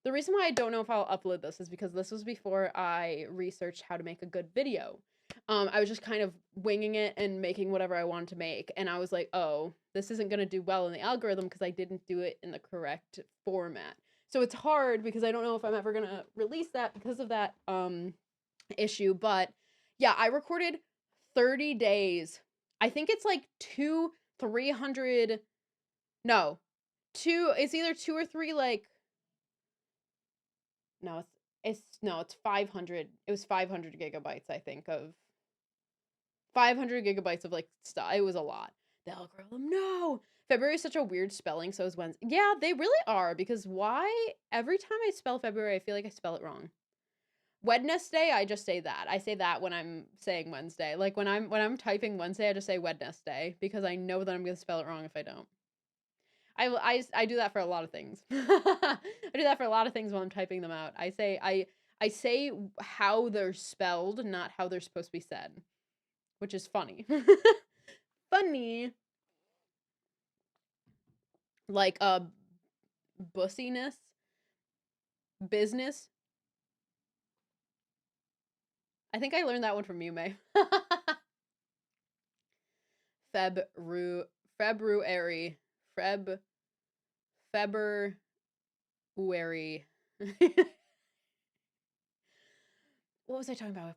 the reason why I don't know if I'll upload this is because this was before I researched how to make a good video. I was just kind of winging it and making whatever I wanted to make. And I was like, oh, this isn't going to do well in the algorithm because I didn't do it in the correct format. So it's hard because I don't know if I'm ever going to release that because of that issue. But yeah, I recorded 30 days. I think it's like 300. No, it's either 2 or 3 like no, it's 500. It was 500 gigabytes, I think, of 500 gigabytes of like stuff. It was a lot. The algorithm, no. February is such a weird spelling, so is Wednesday. Yeah, they really are because why every time I spell February, I feel like I spell it wrong. Wednesday, I just say that. I say that when I'm saying Wednesday. Like when I'm typing Wednesday, I just say Wednesday because I know that I'm going to spell it wrong if I don't. I do that for a lot of things. I do that for a lot of things while I'm typing them out. I say how they're spelled, not how they're supposed to be said, which is funny. Funny. Like bussiness, business. I think I learned that one from you, May. February, Feb, February. What was I talking about before?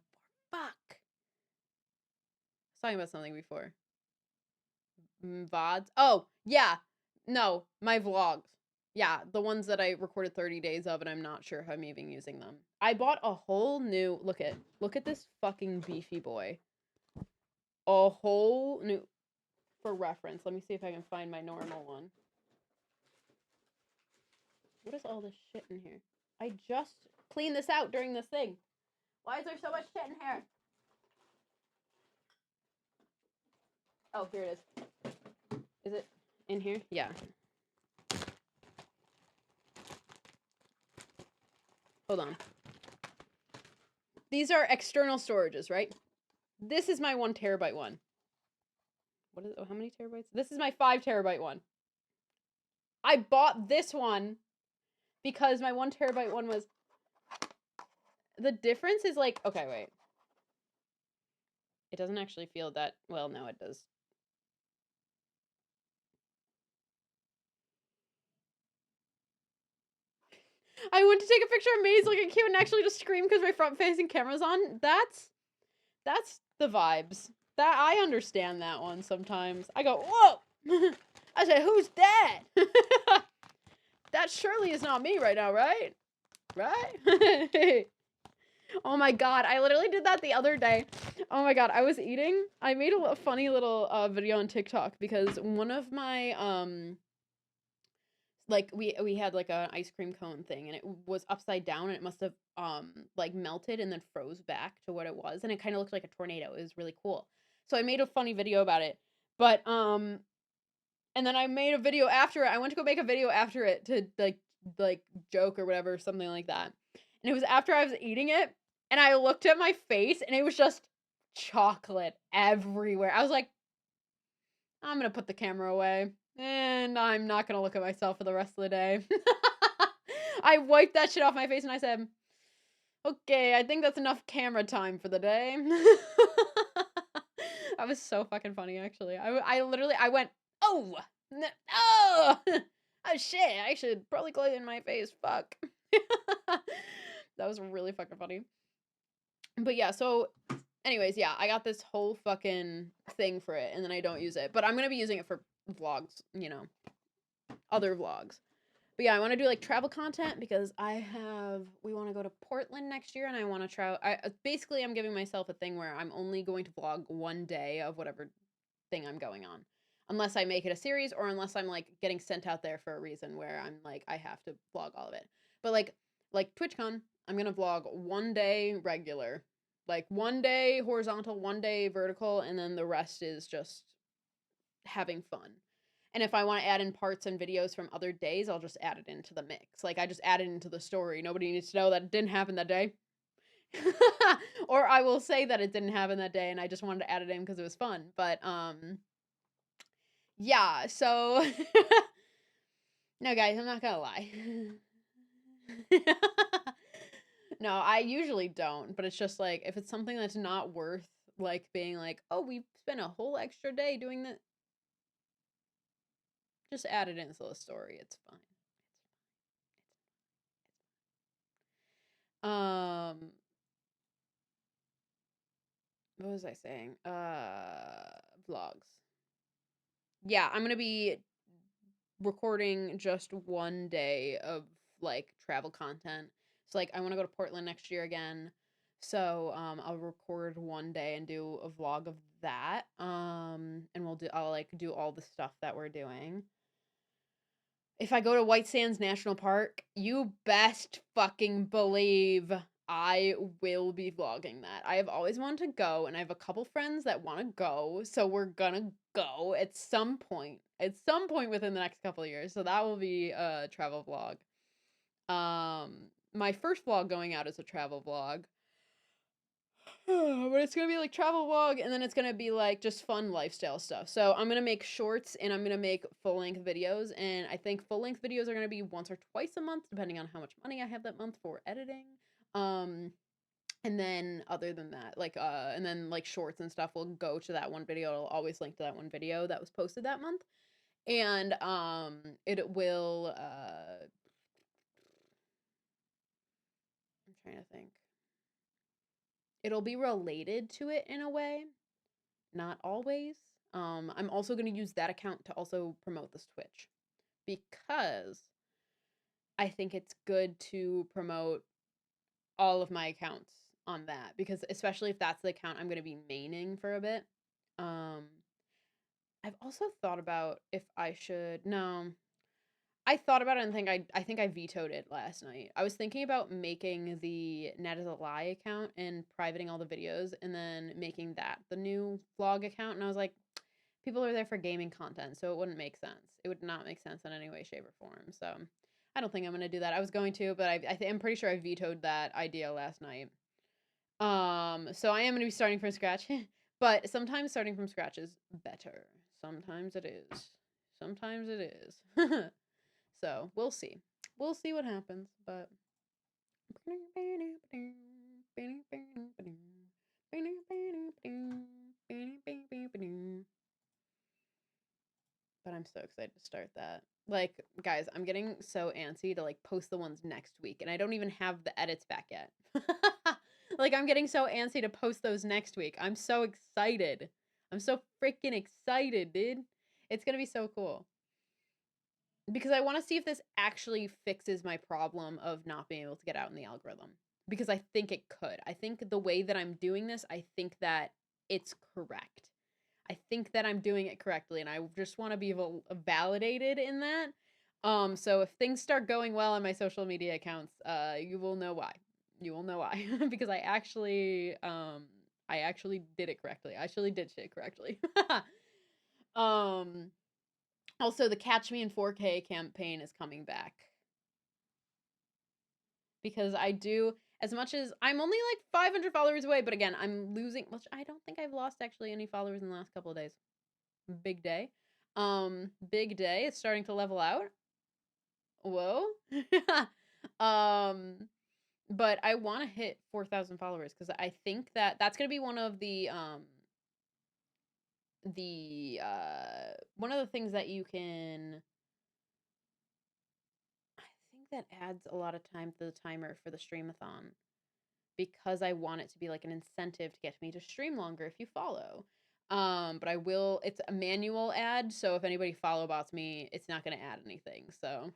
Fuck. I was talking about something before. VODs. Oh, yeah. No, my vlogs. Yeah, the ones that I recorded 30 days of and I'm not sure if I'm even using them. I bought a whole new look at this fucking beefy boy. A whole new for reference. Let me see if I can find my normal one. What is all this shit in here? I just cleaned this out during this thing. Why is there so much shit in here? Oh, here it is. Is it in here? Yeah. Hold on. These are external storages, right? This is my 1 terabyte one. What is, how many terabytes? This is my 5 terabyte one. I bought this one because my 1 terabyte one was, the difference is like, okay, wait. It doesn't actually feel that, well, no, it does. I went to take a picture of Maze looking cute and actually just screamed because my front-facing camera's on. That's the vibes. That, I understand that one sometimes. I go, whoa! I said, who's that? That surely is not me right now, right? Right? Oh my god, I literally did that the other day. Oh my god, I was eating. I made a funny little video on TikTok because one of my like we had like an ice cream cone thing and it was upside down and it must have like melted and then froze back to what it was and it kind of looked like a tornado. It was really cool. So I made a funny video about it. But and then I made a video after it. I went to go make a video after it to like joke or whatever, something like that. And it was after I was eating it and I looked at my face and it was just chocolate everywhere. I was like, I'm gonna put the camera away and I'm not gonna look at myself for the rest of the day. I wiped that shit off my face and I said, okay, I think that's enough camera time for the day. That was so fucking funny, actually. I literally, I went, oh, oh, oh shit, I should probably clean my face, fuck. That was really fucking funny. But yeah, so anyways, yeah, I got this whole fucking thing for it and then I don't use it. But I'm gonna be using it for vlogs, you know, other vlogs. But yeah, I want to do like travel content because we want to go to Portland next year and I want to travel. Basically, I'm giving myself a thing where I'm only going to vlog one day of whatever thing I'm going on. Unless I make it a series or unless I'm like getting sent out there for a reason where I'm like, I have to vlog all of it. But like TwitchCon, I'm going to vlog one day regular. Like one day horizontal, one day vertical, and then the rest is just having fun. And if I want to add in parts and videos from other days, I'll just add it into the mix. Like I just add it into the story. Nobody needs to know that it didn't happen that day. Or I will say that it didn't happen that day and I just wanted to add it in because it was fun. But yeah, so no guys, I'm not gonna lie. No, I usually don't, but it's just like if it's something that's not worth like being like, oh, we spent a whole extra day doing that. Just add it into the story. It's fine. What was I saying? Vlogs. Yeah, I'm gonna be recording just one day of like travel content. So like I want to go to Portland next year again. So I'll record one day and do a vlog of that. And I'll like do all the stuff that we're doing. If I go to White Sands National Park, you best fucking believe I will be vlogging that. I have always wanted to go, and I have a couple friends that want to go, so we're gonna go at some point. At some point within the next couple of years. So that will be a travel vlog. My first vlog going out is a travel vlog. But it's gonna be like travel vlog and then it's gonna be like just fun lifestyle stuff. So I'm gonna make shorts and I'm gonna make full-length videos, and I think full-length videos are gonna be once or twice a month depending on how much money I have that month for editing. And then other than that, like and then like shorts and stuff will go to that one video. I'll always link to that one video that was posted that month. And it will I'm trying to think. It'll be related to it in a way. Not always. I'm also going to use that account to also promote this Twitch because I think it's good to promote all of my accounts on that because especially if that's the account I'm going to be maining for a bit. I've also thought about if I should. No, I thought about it and I think I vetoed it last night. I was thinking about making the Net is a Lie account and privating all the videos and then making that the new vlog account. And I was like, people are there for gaming content, so it wouldn't make sense. It would not make sense in any way, shape, or form. So I don't think I'm gonna do that. I was going to, but I'm pretty sure I vetoed that idea last night. So I am gonna be starting from scratch, but sometimes starting from scratch is better. Sometimes it is. Sometimes it is. So we'll see. We'll see what happens, but. But I'm so excited to start that. Like, guys, I'm getting so antsy to like post the ones next week, and I don't even have the edits back yet. Like, I'm getting so antsy to post those next week. I'm so excited. I'm so freaking excited, dude. It's gonna be so cool. Because I want to see if this actually fixes my problem of not being able to get out in the algorithm. Because I think it could. I think the way that I'm doing this, I think that it's correct. I think that I'm doing it correctly, and I just want to be validated in that. So if things start going well on my social media accounts, you will know why. You will know why. Because I actually did it correctly. I actually did shit correctly. um, Also, the Catch Me in 4K campaign is coming back. Because I do, as much as I'm only like 500 followers away, but again, I'm losing, which I don't think I've lost actually any followers in the last couple of days. Big day. Big day. It's starting to level out. Whoa. um, but I want to hit 4,000 followers because I think that that's going to be one of the one of the things that you can, I think that adds a lot of time to the timer for the streamathon, because I want it to be like an incentive to get me to stream longer if you follow. But I will, it's a manual ad, so if anybody follow bots me, it's not going to add anything. So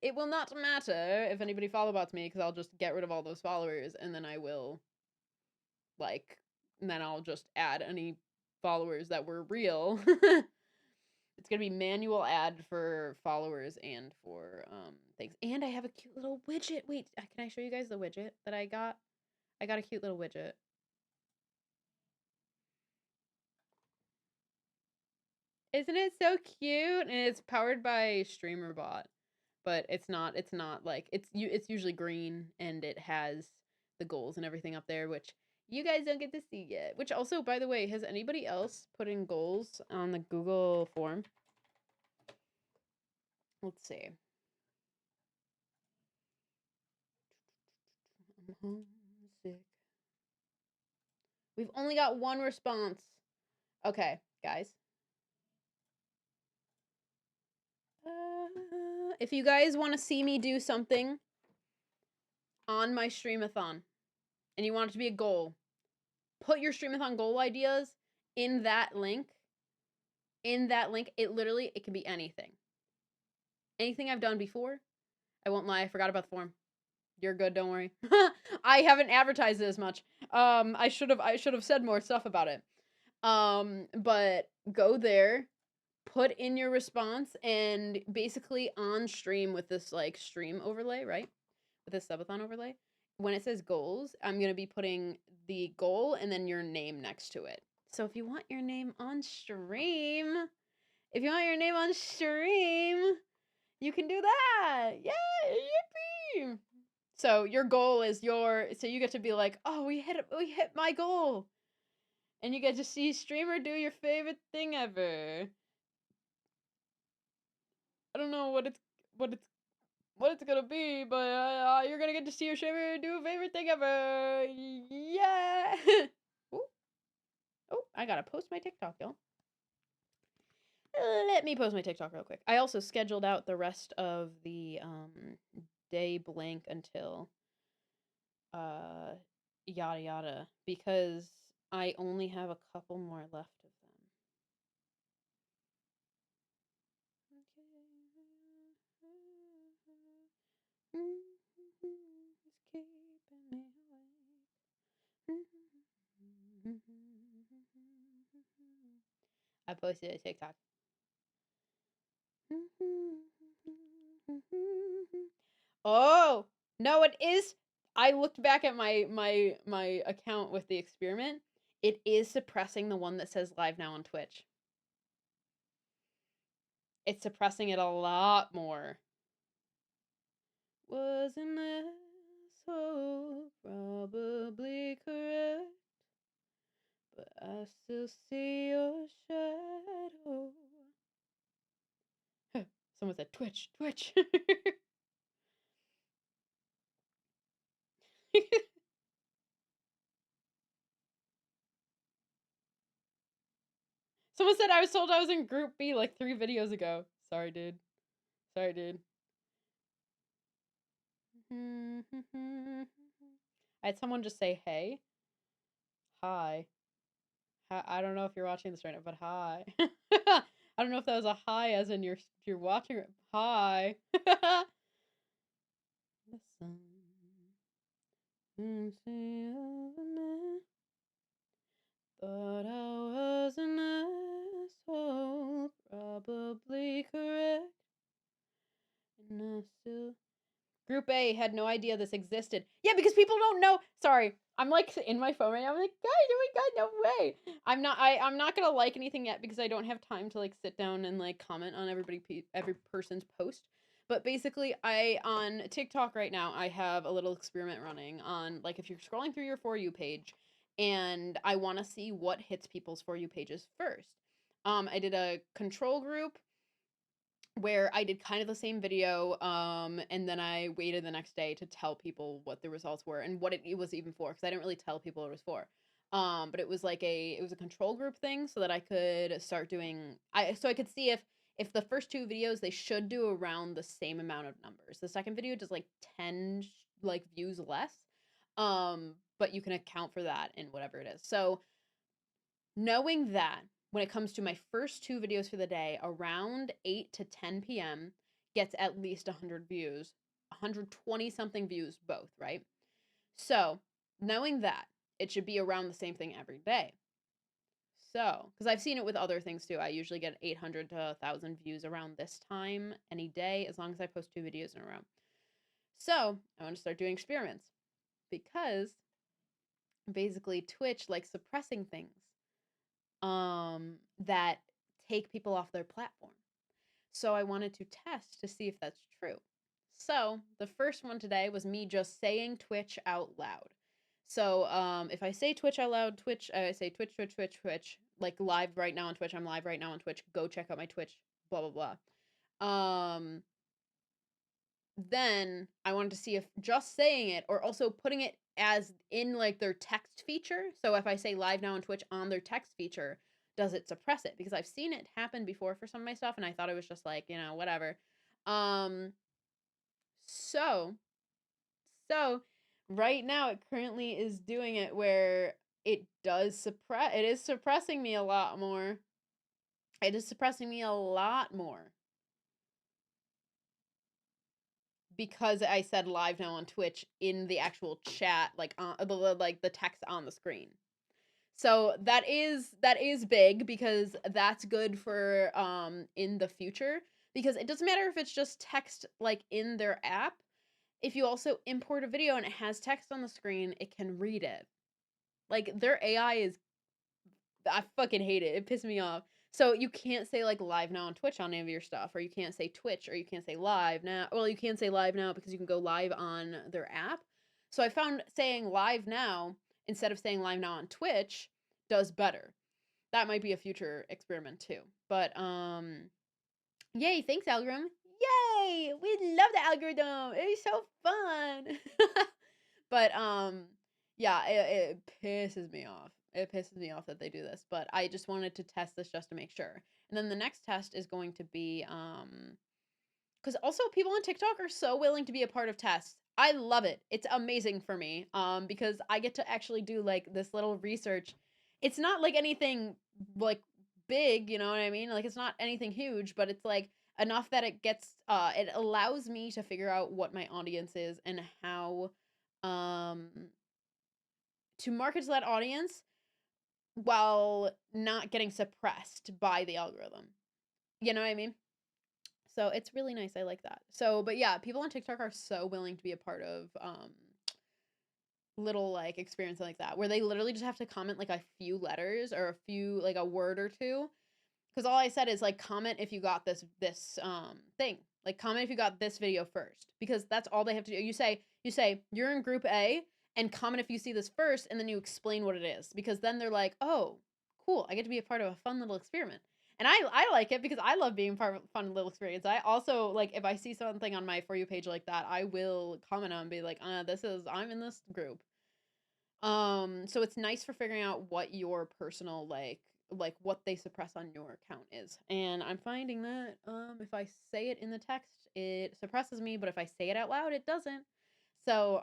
it will not matter if anybody follow bots me, because I'll just get rid of all those followers, and then I will, like, and then I'll just add any followers that were real. It's gonna be manual ad for followers and for things. And I have a cute little widget. Wait, can I show you guys the widget that I got? I got a cute little widget. Isn't it so cute? And it's powered by StreamerBot, but it's not like it's usually green, and it has the goals and everything up there, which you guys don't get to see yet. Which also, by the way, has anybody else put in goals on the Google form? Let's see. I'm homesick. We've only got one response. Okay, guys. If you guys want to see me do something on my streamathon and you want it to be a goal, put your streamathon goal ideas in that link. In that link, it can be anything. Anything I've done before. I won't lie, I forgot about the form. You're good, don't worry. I haven't advertised it as much. I should have said more stuff about it. But go there, put in your response, and basically on stream with this like stream overlay, right? With this subathon overlay, when it says goals, I'm gonna be putting the goal and then your name next to it. So if you want your name on stream, you can do that. Yay, yippee! So your goal is so you get to be like, oh, we hit my goal. And you get to see streamer do your favorite thing ever. I don't know what it's gonna be, but you're gonna get to see your streamer do a favorite thing ever. Yeah. Ooh. Oh, I gotta post my TikTok, y'all. Let me post my TikTok real quick. I also scheduled out the rest of the day blank until yada yada, because I only have a couple more left of them. I posted a TikTok. Oh, no, it is. I looked back at my account with the experiment. It is suppressing the one that says live now on Twitch. it's suppressing it a lot more. Wasn't this so probably correct? But I still see your shadow. Someone said Twitch, Twitch. Someone said I was told I was in Group B like 3 videos ago. Sorry, dude. Sorry, dude. I had someone just say, hey. Hi. I don't know if you're watching this right now, but hi. I don't know if that was a hi as in you're watching it. Hi. Listen. Thought I was an asshole, probably correct. And I still. Group A had no idea this existed. Yeah, because people don't know. Sorry, I'm like in my phone right now. I'm like, guys, oh my god, no way. I'm not gonna like anything yet because I don't have time to like sit down and like comment on every person's post. But basically, I on TikTok right now, I have a little experiment running on like if you're scrolling through your For You page, and I want to see what hits people's For You pages first. I did a control group where I did kind of the same video, and then I waited the next day to tell people what the results were and what it was even for, because I didn't really tell people what it was for. But it was like it was a control group thing so that I could start doing so I could see if the first 2 videos they should do around the same amount of numbers. The second video does like 10 like views less. But you can account for that in whatever it is. So knowing that when it comes to my first 2 videos for the day, around 8 to 10 p.m. gets at least 100 views, 120 something views both, right? So, knowing that, it should be around the same thing every day. So, because I've seen it with other things too. I usually get 800 to 1,000 views around this time any day, as long as I post 2 videos in a row. So, I want to start doing experiments because basically Twitch likes suppressing things that take people off their platform. So I wanted to test to see if that's true. So the first one today was me just saying Twitch out loud. So if I say Twitch out loud, I say Twitch, Twitch, Twitch, Twitch, like live right now on Twitch. I'm live right now on Twitch. Go check out my Twitch. Blah blah blah. Then I wanted to see if just saying it or also putting it as in like their text feature. So if I say live now on Twitch on their text feature, does it suppress it? Because I've seen it happen before for some of my stuff and I thought it was just like, whatever. Um so so right now it currently is doing it where it is suppressing me a lot more. It is suppressing me a lot more. Because I said live now on Twitch in the actual chat, like the text on the screen. So that is big because that's good for in the future, because it doesn't matter if it's just text like in their app. If you also import a video and it has text on the screen, it can read it. Like their AI is I fucking hate it. It pissed me off. So you can't say like live now on Twitch on any of your stuff, or you can't say Twitch, or you can't say live now. Well, you can say live now because you can go live on their app. So I found saying live now instead of saying live now on Twitch does better. That might be a future experiment too. But yay, thanks algorithm. Yay! We love the algorithm. It's so fun. But yeah, it pisses me off. It pisses me off that they do this, but I just wanted to test this just to make sure. And then the next test is going to be because also people on TikTok are so willing to be a part of tests. I love it. It's amazing for me because I get to actually do like this little research. It's not like anything like big, you know what I mean? Like it's not anything huge, but it's like enough that it allows me to figure out what my audience is and how um to market to that audience while not getting suppressed by the algorithm. You know what I mean? So it's really nice. I like that. So, but yeah, people on TikTok are so willing to be a part of little like experience like that where they literally just have to comment like a few letters or a few like a word or two. because all I said is like comment if you got this thing. Like comment if you got this video first, because that's all they have to do. You say you're in group A and comment if you see this first, and then you explain what it is, because then they're like, oh, cool, I get to be a part of a fun little experiment. And I like it because I love being part of a fun little experience. I also, like, if I see something on my For You page like that, I will comment on and be like, I'm in this group. So it's nice for figuring out what your personal, like what they suppress on your account is. And I'm finding that if I say it in the text, it suppresses me, but if I say it out loud, it doesn't. So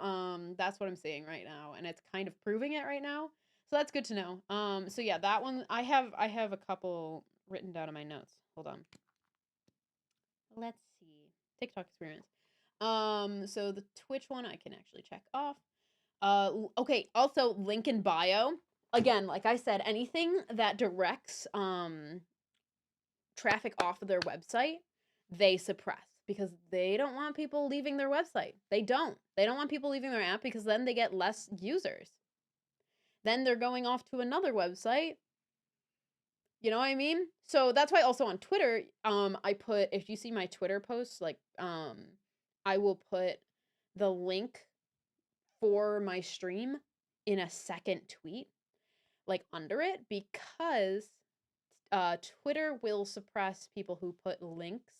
that's what I'm seeing right now, and it's kind of proving it right now. So that's good to know. So yeah, that one I have a couple written down in my notes. Hold on. Let's see. TikTok experience. So the Twitch one I can actually check off. Okay, also link in bio. Again, like I said, anything that directs traffic off of their website, they suppress, because they don't want people leaving their website. They don't want people leaving their app, because then they get less users. Then they're going off to another website. You know what I mean? So that's why also on Twitter, I put, if you see my Twitter posts, like I will put the link for my stream in a second tweet, like under it, because Twitter will suppress people who put links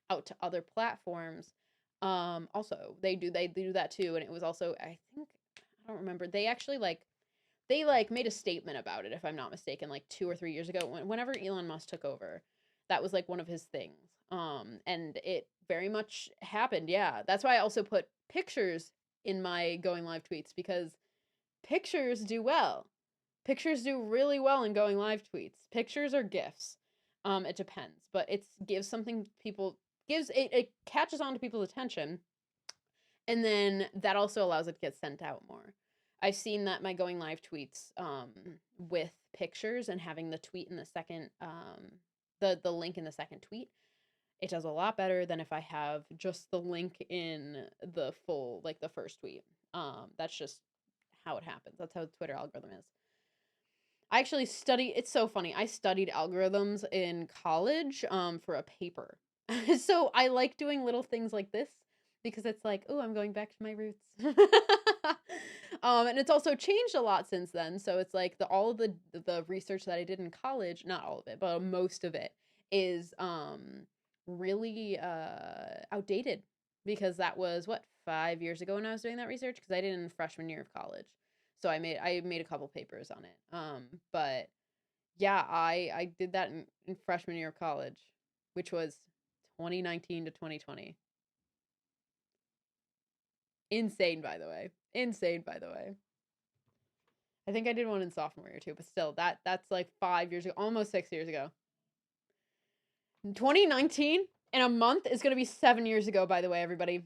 out to other platforms. Also, they do that too, and it was also, I don't remember. They actually made a statement about it, if I'm not mistaken, like 2 or 3 years ago, whenever Elon Musk took over. That was like one of his things. And it very much happened. Yeah, that's why I also put pictures in my going live tweets, because pictures do well. Pictures do really well in going live tweets. Pictures or GIFs. It depends, but it gives something it catches on to people's attention, and then that also allows it to get sent out more. I've seen that my going live tweets with pictures and having the tweet in the second the link in the second tweet, it does a lot better than if I have just the link in the full, like the first tweet. That's just how it happens. That's how the Twitter algorithm is. I actually it's so funny. I studied algorithms in college for a paper. So I like doing little things like this, because it's like, oh, I'm going back to my roots. And it's also changed a lot since then. So it's like all of the research that I did in college, not all of it, but most of it is really outdated, because that was what, 5 years ago when I was doing that research, because I did it in freshman year of college. So I made a couple papers on it. But yeah, I did that in freshman year of college, which was 2019 to 2020. Insane, by the way. Insane, by the way. I think I did one in sophomore year too, but still, that's like 5 years ago, almost 6 years ago. 2019 in a month is going to be 7 years ago, by the way, everybody.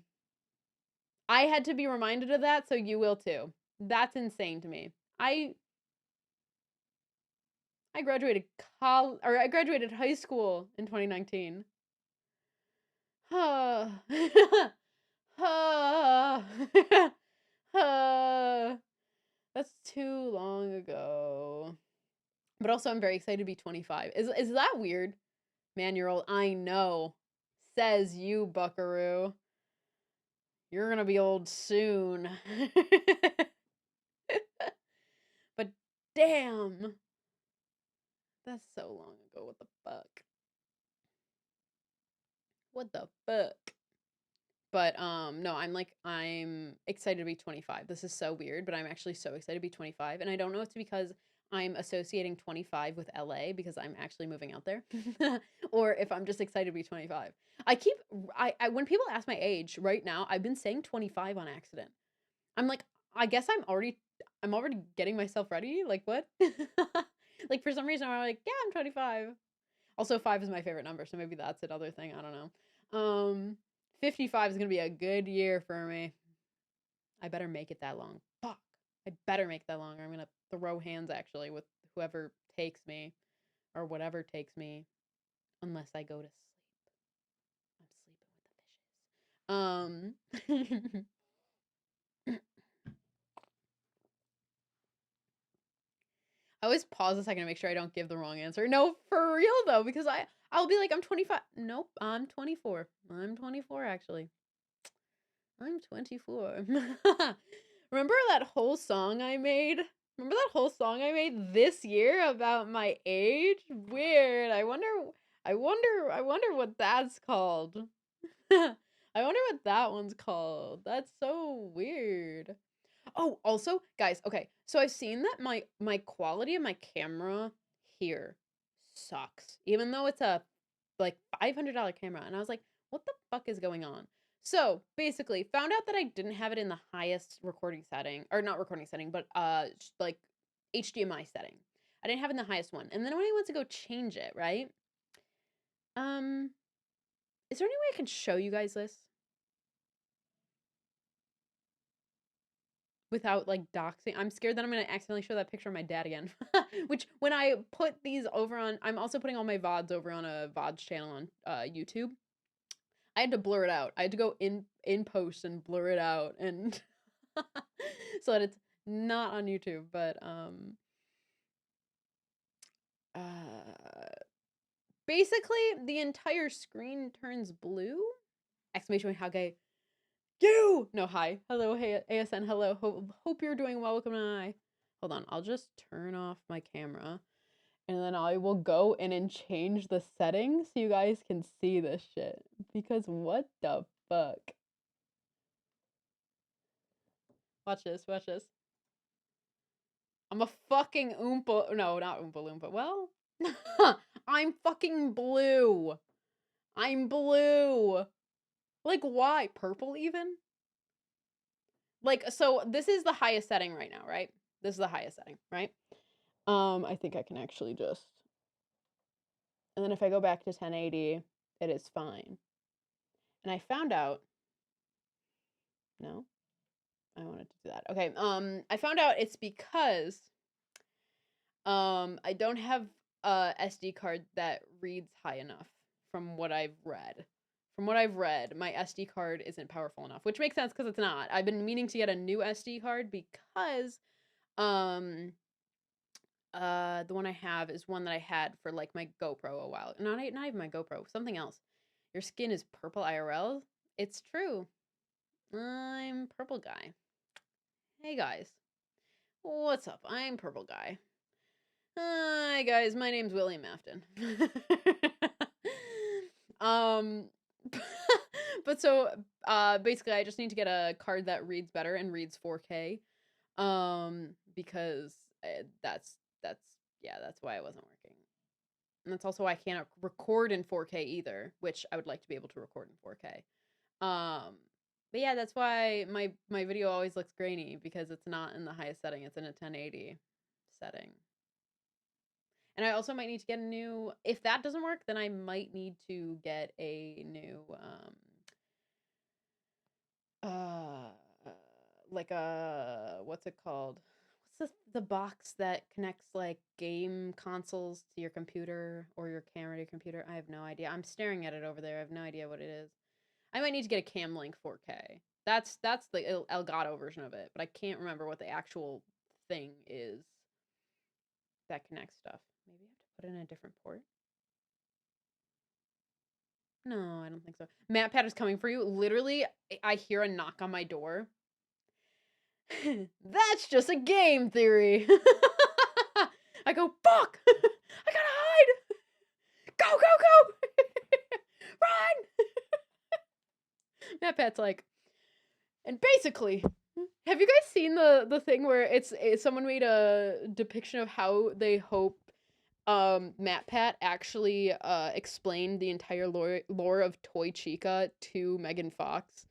I had to be reminded of that, so you will too. That's insane to me. I graduated I graduated high school in 2019. That's too long ago. But also, I'm very excited to be 25. Is that weird? Man, you're old. I know. Says you, buckaroo. You're gonna be old soon. But damn. That's so long ago. What the fuck? What the fuck? But no, I'm excited to be 25. This is so weird, but I'm actually so excited to be 25. And I don't know if it's because I'm associating 25 with LA, because I'm actually moving out there, or if I'm just excited to be 25. I when people ask my age right now, I've been saying 25 on accident. I'm like, I guess I'm already getting myself ready. Like, what? Like, for some reason I'm like, yeah, I'm 25. Also, 5 is my favorite number, so maybe that's another thing. I don't know. 55 is gonna be a good year for me. I better make it that long. Fuck. I better make that long, or I'm gonna throw hands actually with whoever takes me, or whatever takes me, unless I go to sleep. I'm sleeping with the fishes. I always pause a second to make sure I don't give the wrong answer. No, for real though, because I'll be like, I'm 25. Nope, I'm 24. I'm 24 actually. I'm 24. Remember that whole song I made? Remember that whole song I made this year about my age? Weird. I wonder what that's called. I wonder what that one's called. That's so weird. Oh, also, guys, okay. So I've seen that my quality of my camera here sucks. Even though it's a like $500 camera. And I was like, what the fuck is going on? So basically, found out that I didn't have it in the highest recording setting, or not recording setting, but like HDMI setting. I didn't have it in the highest one. And then when I went to go change it, right? Is there any way I can show you guys this without like doxing? I'm scared that I'm gonna accidentally show that picture of my dad again. Which when I put these over on, I'm also putting all my VODs over on a VODs channel on YouTube. I had to blur it out. I had to go in post and blur it out and so that it's not on YouTube, but basically the entire screen turns blue. Exclamation point, how gay. You! No, hi. Hello, hey, ASN, hello. Hope you're doing well. Welcome to I. Hold on, I'll just turn off my camera and then I will go in and change the settings so you guys can see this shit. Because what the fuck? Watch this, watch this. I'm a fucking Oompa. No, not Oompa Loompa. Well, I'm fucking blue. I'm blue. Like, why? Purple, even? Like, so this is the highest setting right now, right? This is the highest setting, right? I think I can actually just. And then if I go back to 1080, it is fine. And I found out. No, I wanted to do that. Okay. I found out it's because I don't have a SD card that reads high enough from what I've read. From what I've read, my SD card isn't powerful enough, which makes sense because it's not. I've been meaning to get a new SD card because the one I have is one that I had for like my GoPro a while. Not even my GoPro, something else. Your skin is purple IRL. It's true. I'm purple guy. Hey guys. What's up? I'm purple guy. Hi guys, my name's William Afton. um but so basically I just need to get a card that reads better and reads 4K. Because that's why it wasn't working. And that's also why I can't record in 4K either, which I would like to be able to record in 4K. But yeah, that's why my video always looks grainy because it's not in the highest setting. It's in a 1080 setting. And I also might need to get a new, if that doesn't work, then I might need to get a new, like a, what's it called? What's the box that connects like game consoles to your computer or your camera to your computer? I have no idea. I'm staring at it over there. I have no idea what it is. I might need to get a Cam Link 4K. That's the Elgato version of it, but I can't remember what the actual thing is that connects stuff. Maybe I have to put in a different port. No, I don't think so. MatPat is coming for you. Literally, I hear a knock on my door. That's just a game theory. I go, fuck! I gotta hide! Go, go, go! Run! MatPat's like, and basically, have you guys seen the thing where it's someone made a depiction of how they hope MatPat actually explained the entire lore of Toy Chica to Megan Fox?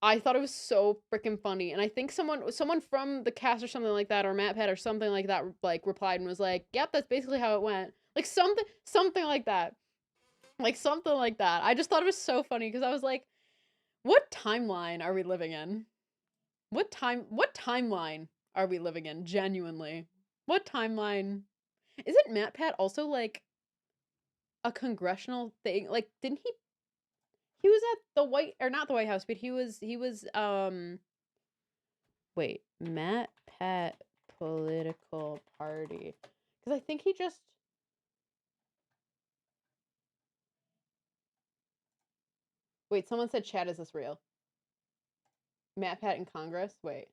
I thought it was so freaking funny, and I think someone from the cast or something like that, or MatPat or something like that, like replied and was like, "Yep, that's basically how it went." Like something like that, like something like that. I just thought it was so funny because I was like, "What timeline are we living in? What timeline are we living in? Genuinely, what timeline? Isn't MatPat also like a congressional thing? Like, didn't he? He was at the White, or not the White House, but he was wait, Matt Pat political party. Because I think he just... Wait, someone said, chat, is this real? Matt Pat in Congress? Wait.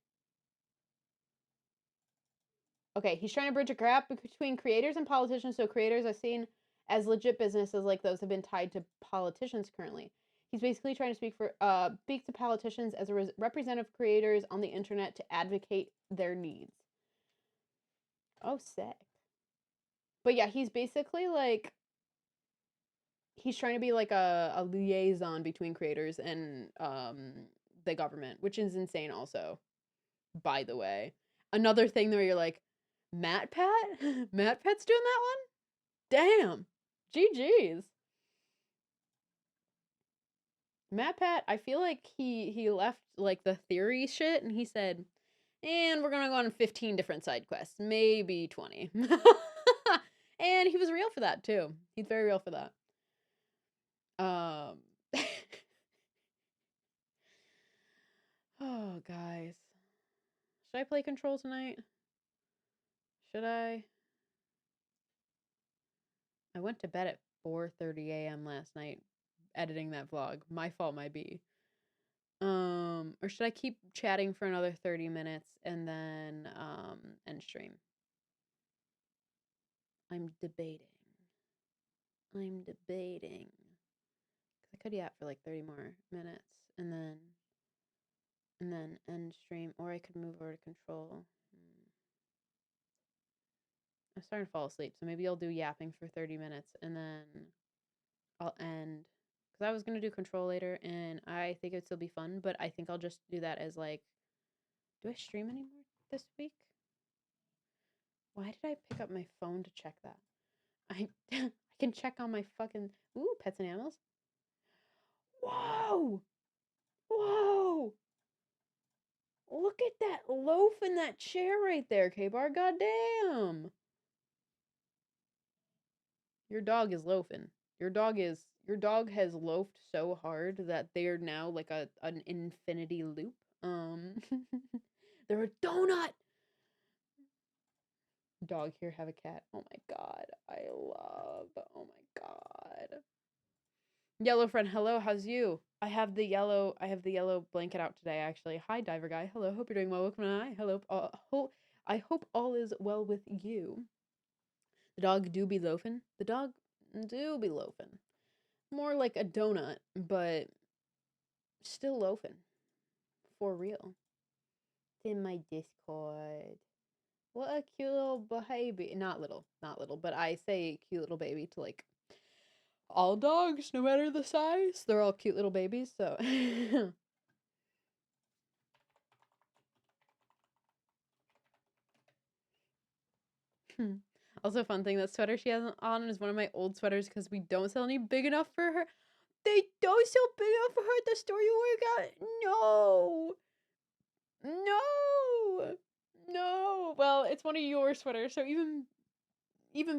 Okay, he's trying to bridge a gap between creators and politicians, so creators are seen as legit businesses like those have been tied to politicians currently. He's basically trying to speak to politicians as a representative creators on the internet to advocate their needs. Oh, sick. But yeah, he's basically like, he's trying to be like a liaison between creators and the government, which is insane also, by the way. Another thing where you're like, Matt Pat? Matt Pat's doing that one? Damn. GG's. Matt Pat, I feel like he left like the theory shit and he said, and we're gonna go on 15 different side quests, maybe 20. And he was real for that too. He's very real for that. Oh, guys. Should I play Control tonight? Should I? I went to bed at 4:30 a.m. last night editing that vlog. My fault might be. Or should I keep chatting for another 30 minutes and then end stream? I'm debating. Cause I could yap for like 30 more minutes and then end stream, or I could move over to Control. I'm starting to fall asleep, so maybe I'll do yapping for 30 minutes and then I'll end. Because I was going to do Control later, and I think it would still be fun, but I think I'll just do that as like, do I stream anymore this week? Why did I pick up my phone to check that? I can check on my fucking, ooh, pets and animals. Whoa! Whoa! Look at that loaf in that chair right there, K-Bar. Goddamn! Your dog is loafing. Your dog has loafed so hard that they are now like an infinity loop. They're a donut. Dog here, have a cat. Oh my god. Oh my god. Yellow friend, hello, how's you? I have the yellow blanket out today actually. Hi Diver Guy. Hello, hope you're doing well. Welcome to I hope all is well with you. The dog do be loafing. The dog do be loafing. More like a donut, but still loafing. For real. It's in my Discord. What a cute little baby. Not little, but I say cute little baby to like all dogs, no matter the size. They're all cute little babies, so. Also, fun thing, that sweater she has on is one of my old sweaters because we don't sell any big enough for her. They don't sell big enough for her at the store you work at? No! No! No! Well, it's one of your sweaters, so even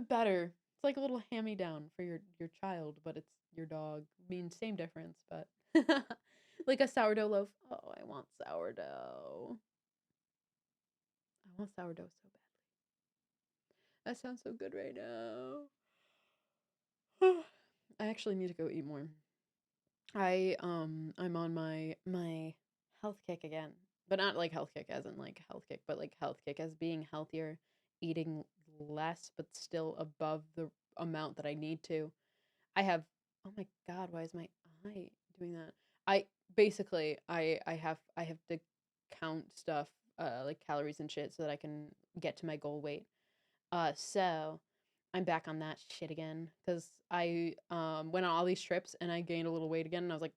better. It's like a little hand-me-down for your child, but it's your dog. I mean, same difference, but like a sourdough loaf. Oh, I want sourdough. I want sourdough so badly. That sounds so good right now. I actually need to go eat more. I'm on my health kick again. But not like health kick as in like health kick, but like health kick as being healthier, eating less but still above the amount that I need to. I have, oh my god, why is my eye doing that? I basically I have to count stuff like calories and shit so that I can get to my goal weight. So I'm back on that shit again cuz I went on all these trips and I gained a little weight again and I was like,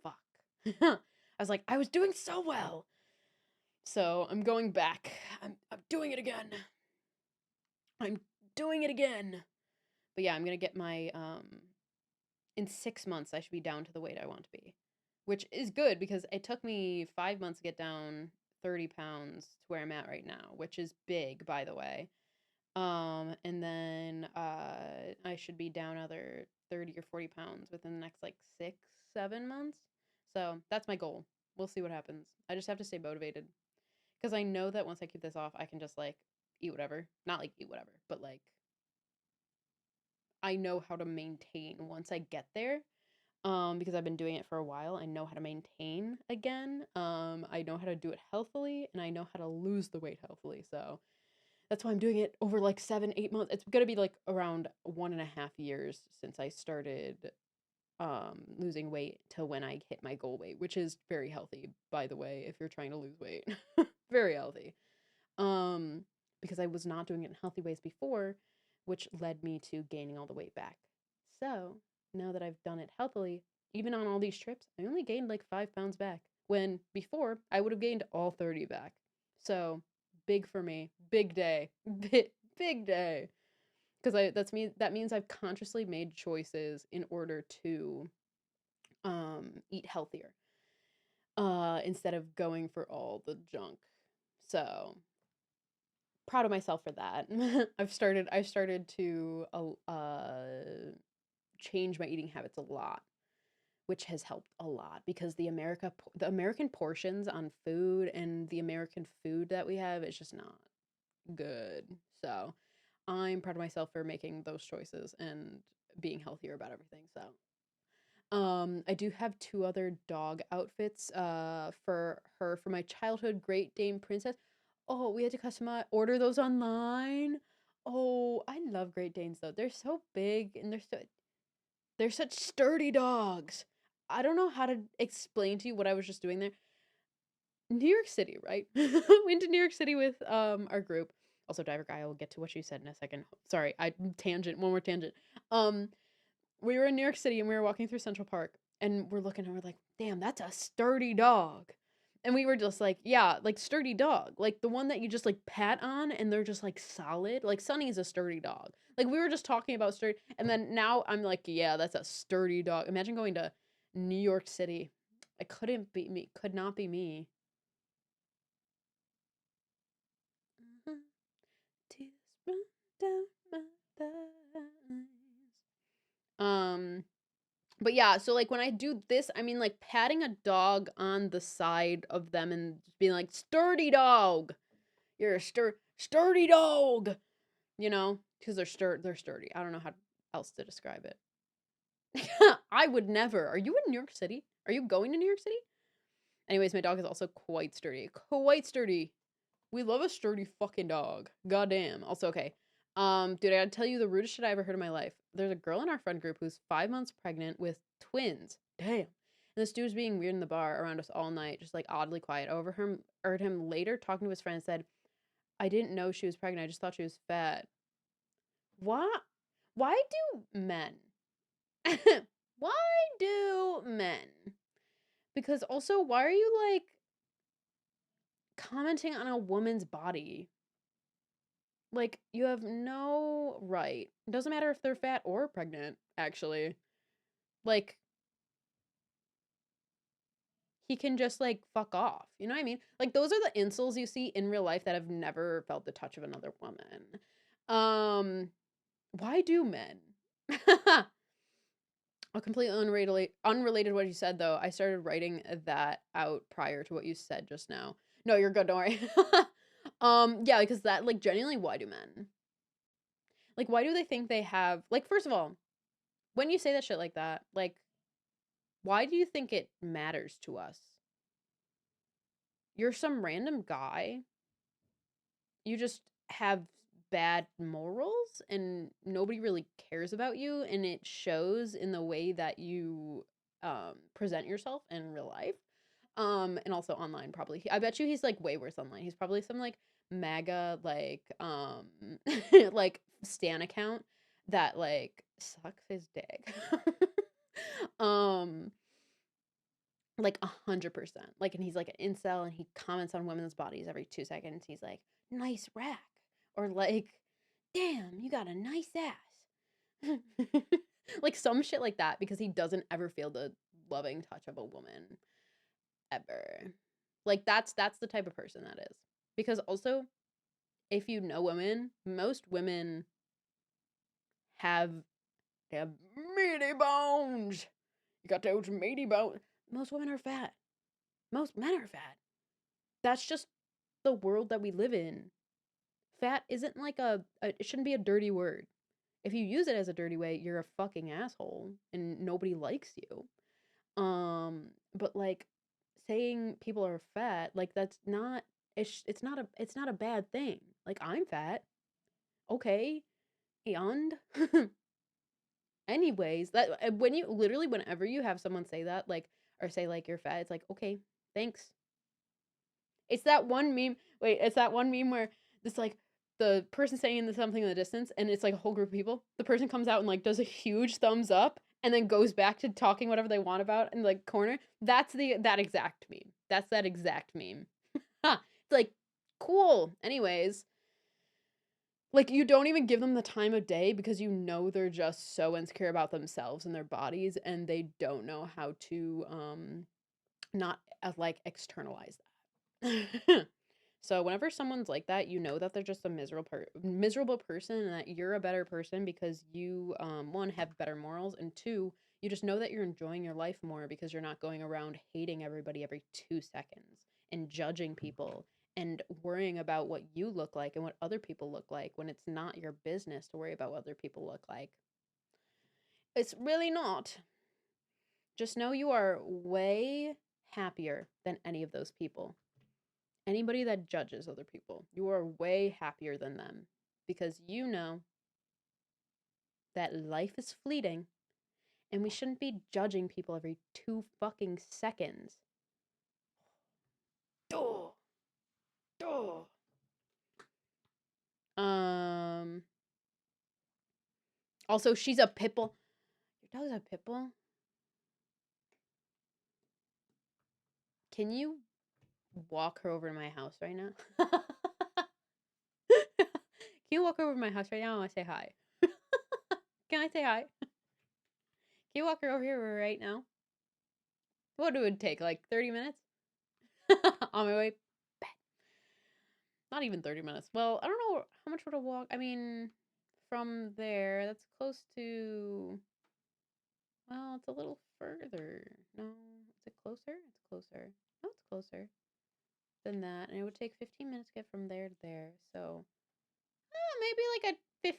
fuck. I was like, I was doing so well. So I'm going back. I'm doing it again. I'm doing it again. But yeah, I'm gonna get my in 6 months I should be down to the weight I want to be, which is good because it took me 5 months to get down 30 pounds to where I'm at right now, which is big, by the way. And then I should be down another 30 or 40 pounds within the next like 6-7 months. So that's my goal. We'll see what happens. I just have to stay motivated because I know that once I keep this off, I can just like eat whatever. Not like eat whatever, but like I know how to maintain once I get there. Because I've been doing it for a while. I know how to maintain again. I know how to do it healthily, and I know how to lose the weight healthily. So that's why I'm doing it over like 7, 8 months. It's gonna be like around 1.5 years since I started losing weight to when I hit my goal weight, which is very healthy, by the way, if you're trying to lose weight. Very healthy. Um, because I was not doing it in healthy ways before, which led me to gaining all the weight back. So now that I've done it healthily, even on all these trips, I only gained like 5 pounds back. When before I would have gained all 30 back. So big for me. Big day. Big day. Because that means I've consciously made choices in order to eat healthier. Instead of going for all the junk. So proud of myself for that. I've started to change my eating habits a lot, which has helped a lot because the American portions on food and the American food that we have is just not good. So, I'm proud of myself for making those choices and being healthier about everything. So, I do have two other dog outfits for my childhood Great Dane Princess. Oh, we had to customize order those online. Oh, I love Great Danes though. They're so big and they're such sturdy dogs. I don't know how to explain to you what I was just doing there. New York City, right? Went to New York City with our group. Also, Diver Guy, I will get to what you said in a second. Sorry, one more tangent. Um, we were in New York City and we were walking through Central Park and we're looking and we're like, damn, that's a sturdy dog. And we were just like, yeah, like sturdy dog. Like the one that you just like pat on and they're just like solid. Like Sunny's a sturdy dog. Like we were just talking about sturdy. And then now I'm like, yeah, that's a sturdy dog. Imagine going to New York City. It couldn't be me. Could not be me. Tears run down my thighs. Um, But yeah, so like when I do this, I mean like patting a dog on the side of them and just being like, sturdy dog. You're a sturdy dog. You know, because they're sturdy. I don't know how else to describe it. I would never. Are you in New York City? Are you going to New York City? Anyways, my dog is also quite sturdy. Quite sturdy. We love a sturdy fucking dog. Goddamn. Also, okay. Dude, I gotta tell you the rudest shit I ever heard in my life. There's a girl in our friend group who's 5 months pregnant with twins. Damn. And this dude was being weird in the bar around us all night, just like oddly quiet. Heard him later talking to his friend and said, I didn't know she was pregnant. I just thought she was fat. What? Why do men? Why do men? Because also, why are you like commenting on a woman's body? Like, you have no right. It doesn't matter if they're fat or pregnant, actually. Like, he can just, like, fuck off. You know what I mean? Like, those are the insults you see in real life that have never felt the touch of another woman. Why do men? A completely unrelated to what you said, though. I started writing that out prior to what you said just now. No, you're good, don't worry. Yeah, because that, like, genuinely, why do men? Like, why do they think they have, like, first of all, when you say that shit like that, like, why do you think it matters to us? You're some random guy. You just have bad morals and nobody really cares about you and it shows in the way that you present yourself in real life. And also online probably. I bet you he's like way worse online. He's probably some like MAGA like like stan account that like sucks his dick. um like 100%. Like, and he's like an incel and he comments on women's bodies every 2 seconds. He's like, nice rack. Or like, damn, you got a nice ass. Like some shit like that because he doesn't ever feel the loving touch of a woman ever. Like that's the type of person that is. Because also, if you know women, most women have they have meaty bones. You got those meaty bones. Most women are fat. Most men are fat. That's just the world that we live in. Fat isn't like it shouldn't be a dirty word. If you use it as a dirty way, you're a fucking asshole and nobody likes you. But like saying people are fat, like that's not it's not a bad thing. Like I'm fat. Okay. And anyways, that when you literally whenever you have someone say that like or say like you're fat, it's like, "Okay, thanks." It's that one meme. Wait, it's that one meme where this like the person saying something in the distance, and it's like a whole group of people. The person comes out and like does a huge thumbs up, and then goes back to talking whatever they want about in the like corner. That's that exact meme. That's that exact meme. Ha! It's like cool. Anyways, like you don't even give them the time of day because you know they're just so insecure about themselves and their bodies, and they don't know how to not like externalize that. So whenever someone's like that, you know that they're just a miserable person and that you're a better person because you one have better morals and two, you just know that you're enjoying your life more because you're not going around hating everybody every 2 seconds and judging people and worrying about what you look like and what other people look like when it's not your business to worry about what other people look like. It's really not. Just know you are way happier than any of those people. Anybody that judges other people, you are way happier than them because you know that life is fleeting and we shouldn't be judging people every 2 fucking seconds. Duh. Duh. Um Also she's a pitbull. Your dog's a pitbull? Can you walk her over to my house right now? Can you walk over to my house right now? I want to say hi. Can I say hi? Can you walk her over here right now? What would it take? Like 30 minutes? On my way back. Not even 30 minutes. Well, I don't know how much would a walk. I mean, from there, that's close to. Well, it's a little further. No, is it closer? It's closer. No, it's closer than that. And it would take 15 minutes to get from there to there. So, maybe like a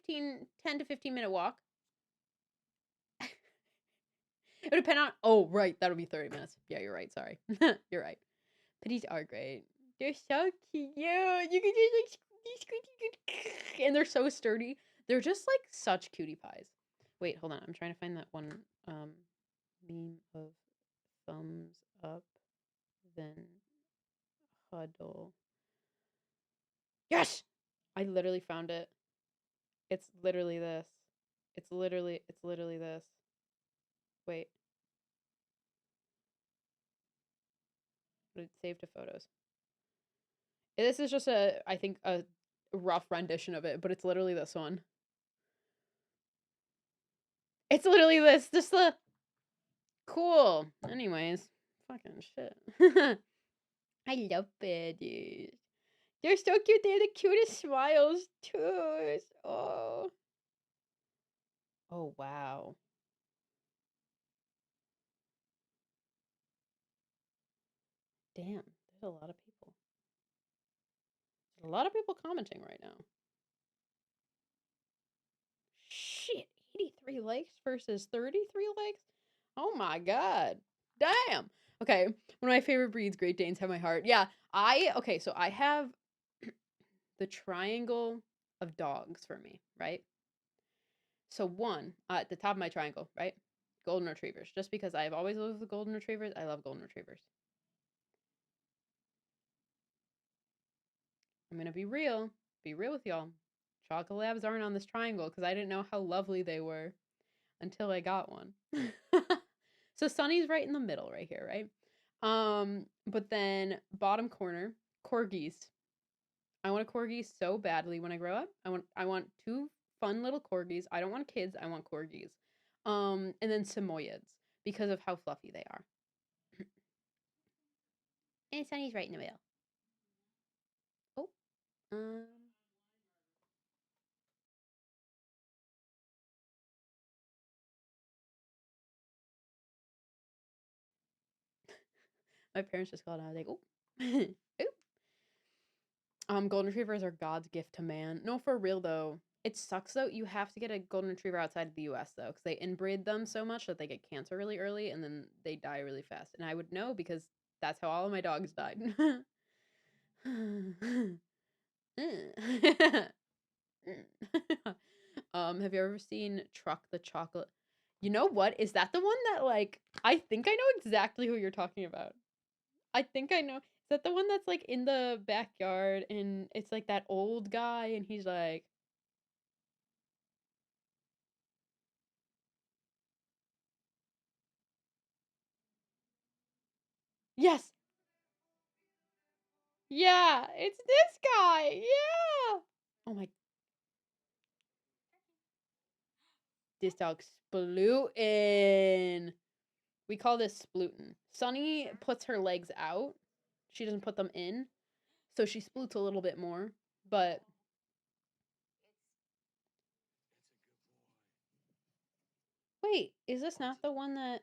10 to 15-minute walk. It would depend on. Oh, right. That would be 30 minutes. Yeah, you're right. Sorry. You're right. Pitties are great. They're so cute. You can just like and they're so sturdy. They're just like such cutie pies. Wait, hold on. I'm trying to find that one meme of thumbs up, then huddle. Yes! I literally found it. It's literally this. It's literally this. Wait. But it's saved to photos. This is just I think a rough rendition of it, but it's literally this one. It's literally this. Just the cool. Anyways, fucking shit. I love baddies. They're so cute. They have the cutest smiles too. Oh. Oh wow. Damn. There's a lot of people. There's a lot of people commenting right now. Shit. 83 likes versus 33 likes? Oh my god. Damn. Okay. One of my favorite breeds, Great Danes, have my heart. Yeah. Okay, so I have the triangle of dogs for me, right? So one, at the top of my triangle, right? Golden retrievers. Just because I've always loved the golden retrievers, I love golden retrievers. I'm gonna be real with y'all. Chocolate labs aren't on this triangle because I didn't know how lovely they were until I got one. So Sunny's right in the middle, right here, right? But then bottom corner, corgis. I want a corgi so badly when I grow up. I want two fun little corgis. I don't want kids. I want corgis. And then Samoyeds because of how fluffy they are. And Sunny's right in the middle. Oh, um, my parents just called. And I was like, oh, oh. Golden retrievers are God's gift to man. No, for real though. It sucks though. You have to get a golden retriever outside of the US though, because they inbreed them so much that they get cancer really early and then they die really fast. And I would know because that's how all of my dogs died. Have you ever seen Truck the Chocolate? You know what? Is that the one that like I think I know exactly who you're talking about. I think I know. Is that the one that's like in the backyard and it's like that old guy and he's like, yes, yeah, it's this guy. Yeah. Oh my, this dog's splootin'. We call this splootin'. Sunny puts her legs out. She doesn't put them in. So she sploots a little bit more. But wait, is this not the one that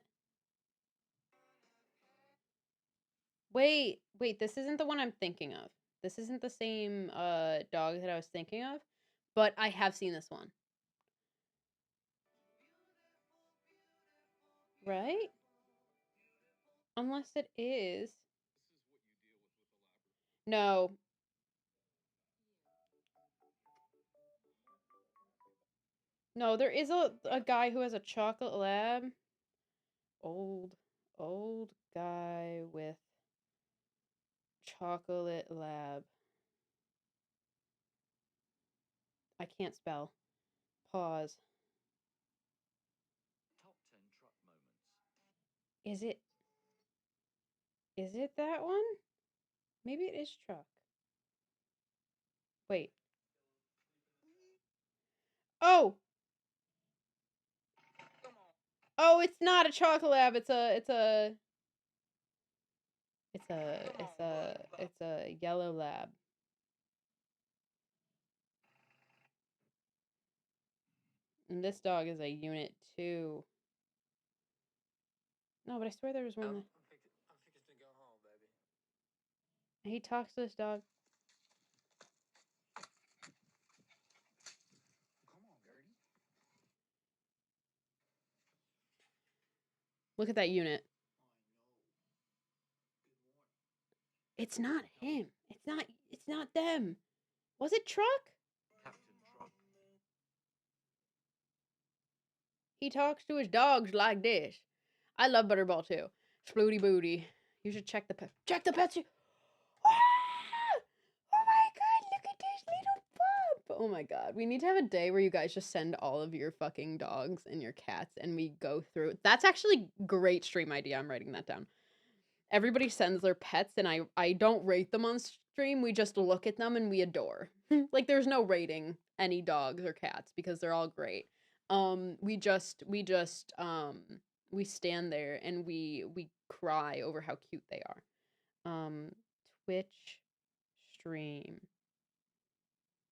wait, this isn't the one I'm thinking of. This isn't the same dog that I was thinking of, but I have seen this one. Right? Unless it is. No. No, there is a guy who has a chocolate lab. Old old guy with chocolate lab. I can't spell. Pause. Is it that one? Maybe it is truck. Wait. Oh! Oh, it's not a chocolate lab. It's a yellow lab. And this dog is a unit too. No, but I swear there was one that... I'm fixing to go home, baby. He talks to this dog. Come on, Gertie. Look at that unit. It's not him. It's not them. Was it Truck? Captain Truck. He talks to his dogs like this. I love Butterball too. Splooty booty. You should check the pet. Check the pets. Ah! Oh my god, look at this little pup. Oh my god. We need to have a day where you guys just send all of your fucking dogs and your cats and we go through. That's actually great stream idea. I'm writing that down. Everybody sends their pets and I don't rate them on stream. We just look at them and we adore. Like there's no rating any dogs or cats because they're all great. We stand there and we cry over how cute they are. Twitch stream.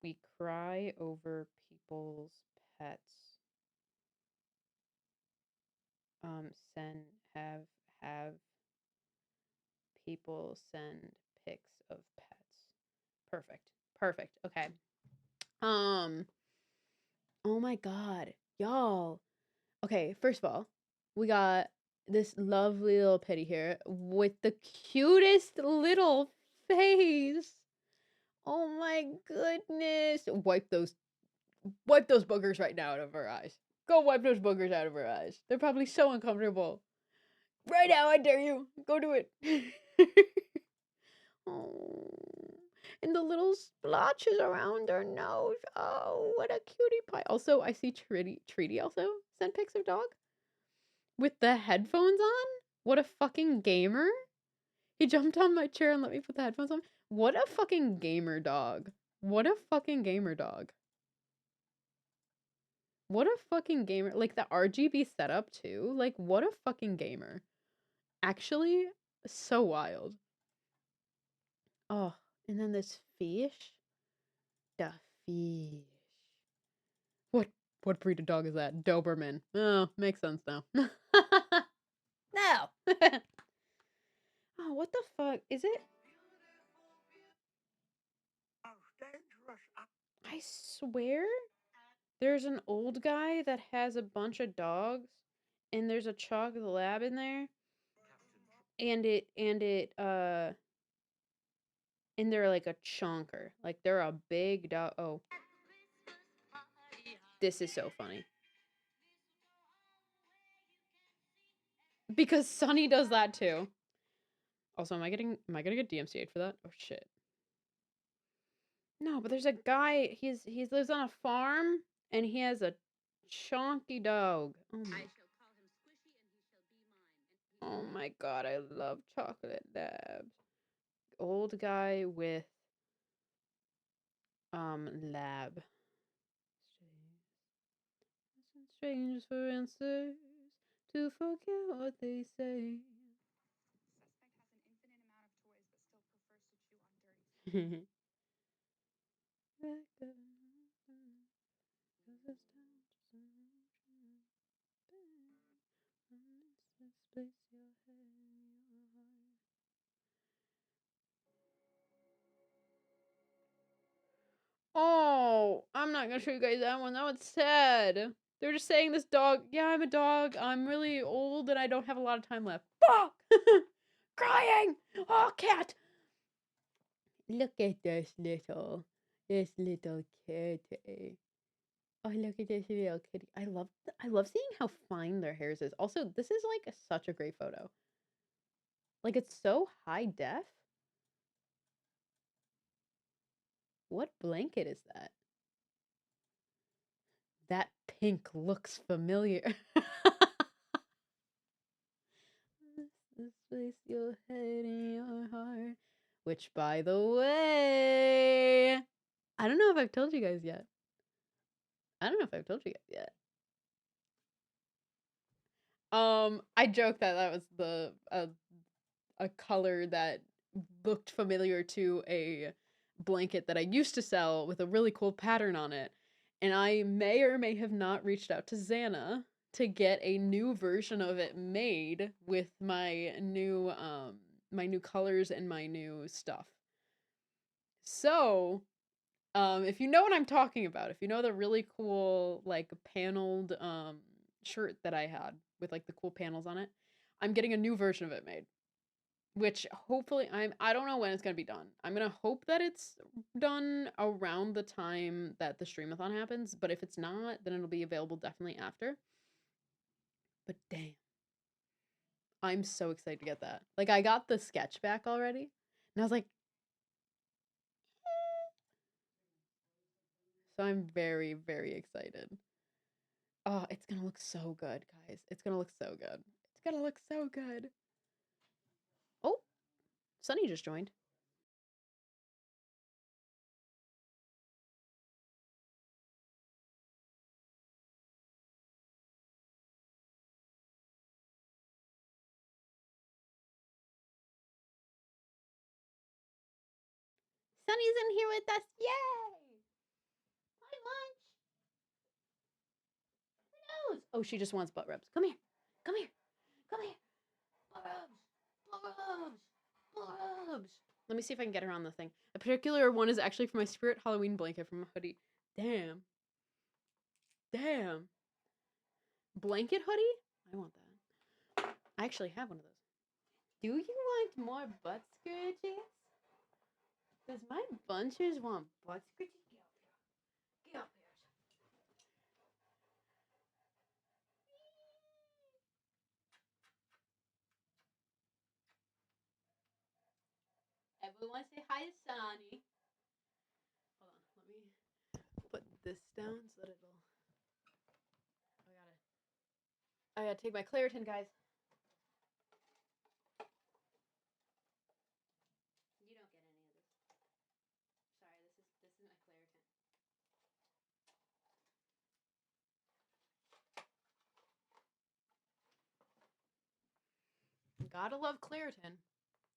We cry over people's pets. Send have people send pics of pets. Perfect. Okay. Oh my god. Y'all. Okay, first of all, we got this lovely little pitty here with the cutest little face. Oh my goodness. Wipe those boogers right now out of her eyes. Go wipe those boogers out of her eyes. They're probably so uncomfortable. Right now, I dare you. Go do it. Oh. And the little splotches around her nose. Oh, what a cutie pie. Also, I see Treaty also sent pics of dog with the headphones on. What a fucking gamer. He jumped on my chair and let me put the headphones on. What a fucking gamer dog. What a fucking gamer dog. What a fucking gamer. Like the RGB setup too. Like what a fucking gamer. Actually, so wild. Oh, and then this fish. The fish. What breed of dog is that? Doberman. Oh, makes sense now. No. Oh, what the fuck? Is it? I swear there's an old guy that has a bunch of dogs, and there's a chocolate lab in there, and they're like a chonker. Like they're a big dog. Oh, this is so funny. Because Sunny does that too. Also, am I gonna get DMCA'd for that? Oh shit. No, but there's a guy, he lives on a farm and he has a chonky dog. Oh my god, I love chocolate labs. Old guy with lab. Strangers for answers to forget what they say. Oh, I'm not gonna show you guys that one. That one's sad. They're just saying this dog. Yeah, I'm a dog. I'm really old and I don't have a lot of time left. Fuck! Crying! Oh, cat! Look at this little kitty. Oh, look at this little kitty. I love seeing how fine their hairs is. Also, this is like such a great photo. Like it's so high def. What blanket is that? That pink looks familiar. This place your head in your heart. Which, by the way, I don't know if I've told you guys yet. I joke that that was the a color that looked familiar to a blanket that I used to sell with a really cool pattern on it. And I may or may have not reached out to Xana to get a new version of it made with my new colors and my new stuff. So, if you know what I'm talking about, if you know the really cool like paneled shirt that I had with like the cool panels on it, I'm getting a new version of it made. Which hopefully I don't know when it's gonna be done. I'm gonna hope that it's done around the time that the streamathon happens, but if it's not, then it'll be available definitely after. But damn. I'm so excited to get that. Like I got the sketch back already, and I was like, so I'm very, very excited. Oh, it's gonna look so good, guys. It's gonna look so good. It's gonna look so good. Oh, Sunny just joined. Sunny's in here with us. Yay! Hi, Munch. Oh, she just wants butt rubs. Come here. Come here. Come here. Butt rubs. Butt rubs. Butt rubs. Let me see if I can get her on the thing. A particular one is actually for my spirit Halloween blanket from a hoodie. Damn. Damn. Blanket hoodie? I want that. I actually have one of those. Do you want more butt scratches? Does my bunches want butt scratches? Get up here. Everyone say hi to Sonny. Hold on, let me put this down so that it'll. I gotta take my Claritin, guys. You don't get any of this. Sorry, this is my Claritin. Gotta love Claritin.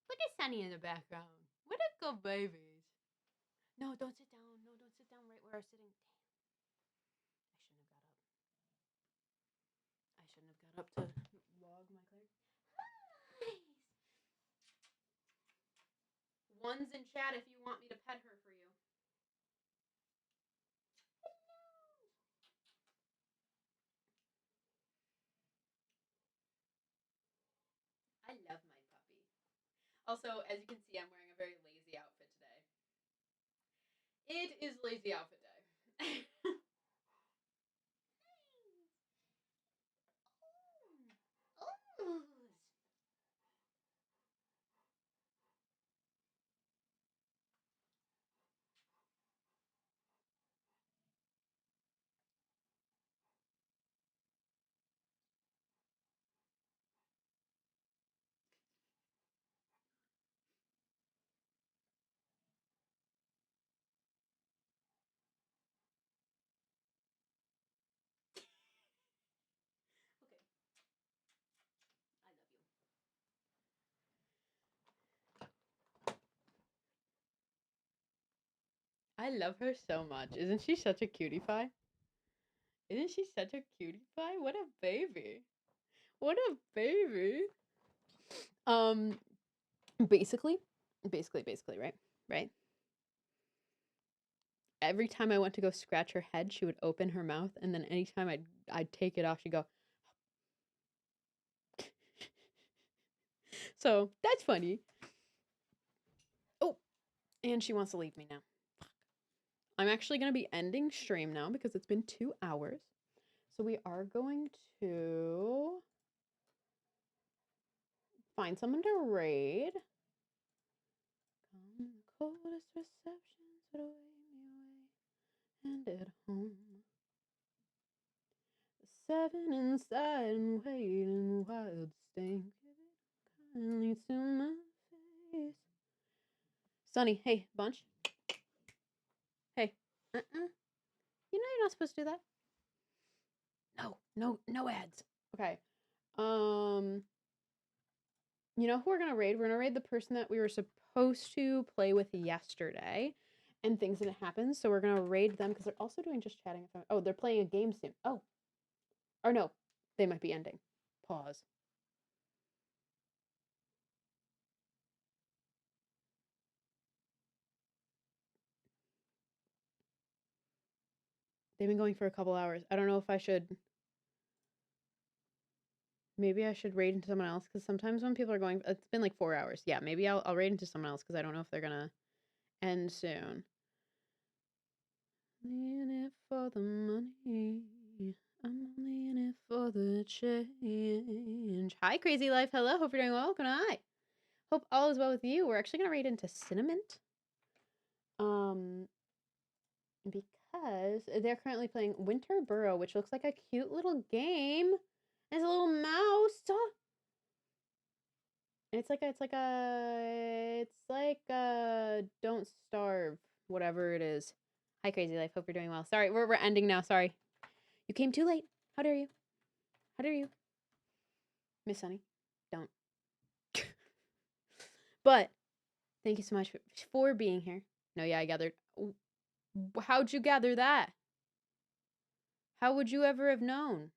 Look at Sunny in the background. What a good babies. No, don't sit down. No, don't sit down right where I was sitting. Damn. I shouldn't have got up to log my Claritin. One's in chat if you want me to pet her for you. Also, as you can see, I'm wearing a very lazy outfit today. It is lazy outfit day. Okay, I love you. I love her so much. Isn't she such a cutie pie? Isn't she such a cutie pie? What a baby. What a baby. Um, basically, right? Right? Every time I went to go scratch her head, she would open her mouth, and then anytime I'd take it off, she'd go. So that's funny. Oh, and she wants to leave me now. I'm actually gonna be ending stream now because it's been 2 hours. So we are going to find someone to raid. Come the coldest receptions would away me away, and at home. The 7 inside and waiting wild stink. Kindly to my face. Sunny, hey, bunch. Hey. You know you're not supposed to do that. No ads. Okay. You know who we're gonna raid? We're gonna raid the person that we were supposed to play with yesterday, and things didn't happen. So we're gonna raid them because they're also doing just chatting. Oh, they're playing a game soon. Oh, or no, they might be ending. Pause. They've been going for a couple hours. I don't know if I should. Maybe I should raid into someone else because sometimes when people are going, it's been like 4 hours. Yeah, maybe I'll raid into someone else because I don't know if they're gonna end soon. Only in it for the money. I'm only in it for the change. Hi, Crazy Life. Hello. Hope you're doing well. Good night. Hope all is well with you. We're actually gonna raid into Cinnamon. Because they're currently playing Winter Burrow, which looks like a cute little game. There's a little mouse. And it's like a Don't Starve, whatever it is. Hi, Crazy Life. Hope you're doing well. Sorry, we're ending now. Sorry. You came too late. How dare you? How dare you? Miss Sunny. Don't. But thank you so much for being here. No, yeah, I gathered. How'd you gather that? How would you ever have known?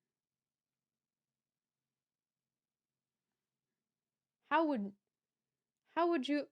How would you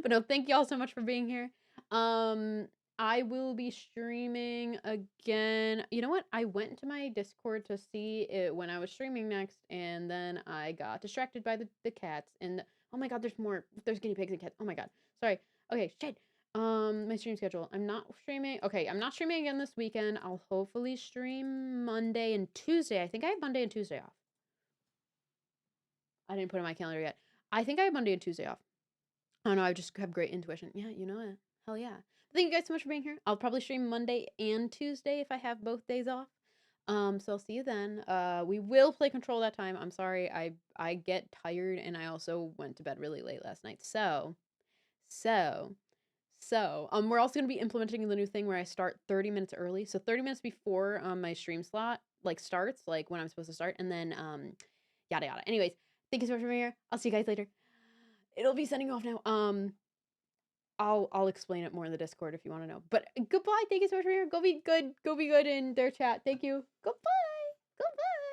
But no, thank y'all so much for being here. I will be streaming again. You know what? I went to my Discord to see it when I was streaming next, and then I got distracted by the cats. And oh my god, there's more. There's guinea pigs and cats. Oh my god. Sorry. Okay, shit. My stream schedule. I'm not streaming. Okay, I'm not streaming again this weekend. I'll hopefully stream Monday and Tuesday. I think I have Monday and Tuesday off. I didn't put it in my calendar yet. I think I have Monday and Tuesday off. I don't know. I just have great intuition. Yeah, you know it. Hell yeah. Thank you guys so much for being here. I'll probably stream Monday and Tuesday if I have both days off. So I'll see you then. We will play Control that time. I'm sorry. I get tired and I also went to bed really late last night. So, we're also gonna be implementing the new thing where I start 30 minutes early. So 30 minutes before my stream slot like starts, like when I'm supposed to start, and then yada yada. Anyways, thank you so much for being here. I'll see you guys later. It'll be sending off now. I'll explain it more in the Discord if you want to know. But goodbye. Thank you so much for being here. Go be good. Go be good in their chat. Thank you. Goodbye.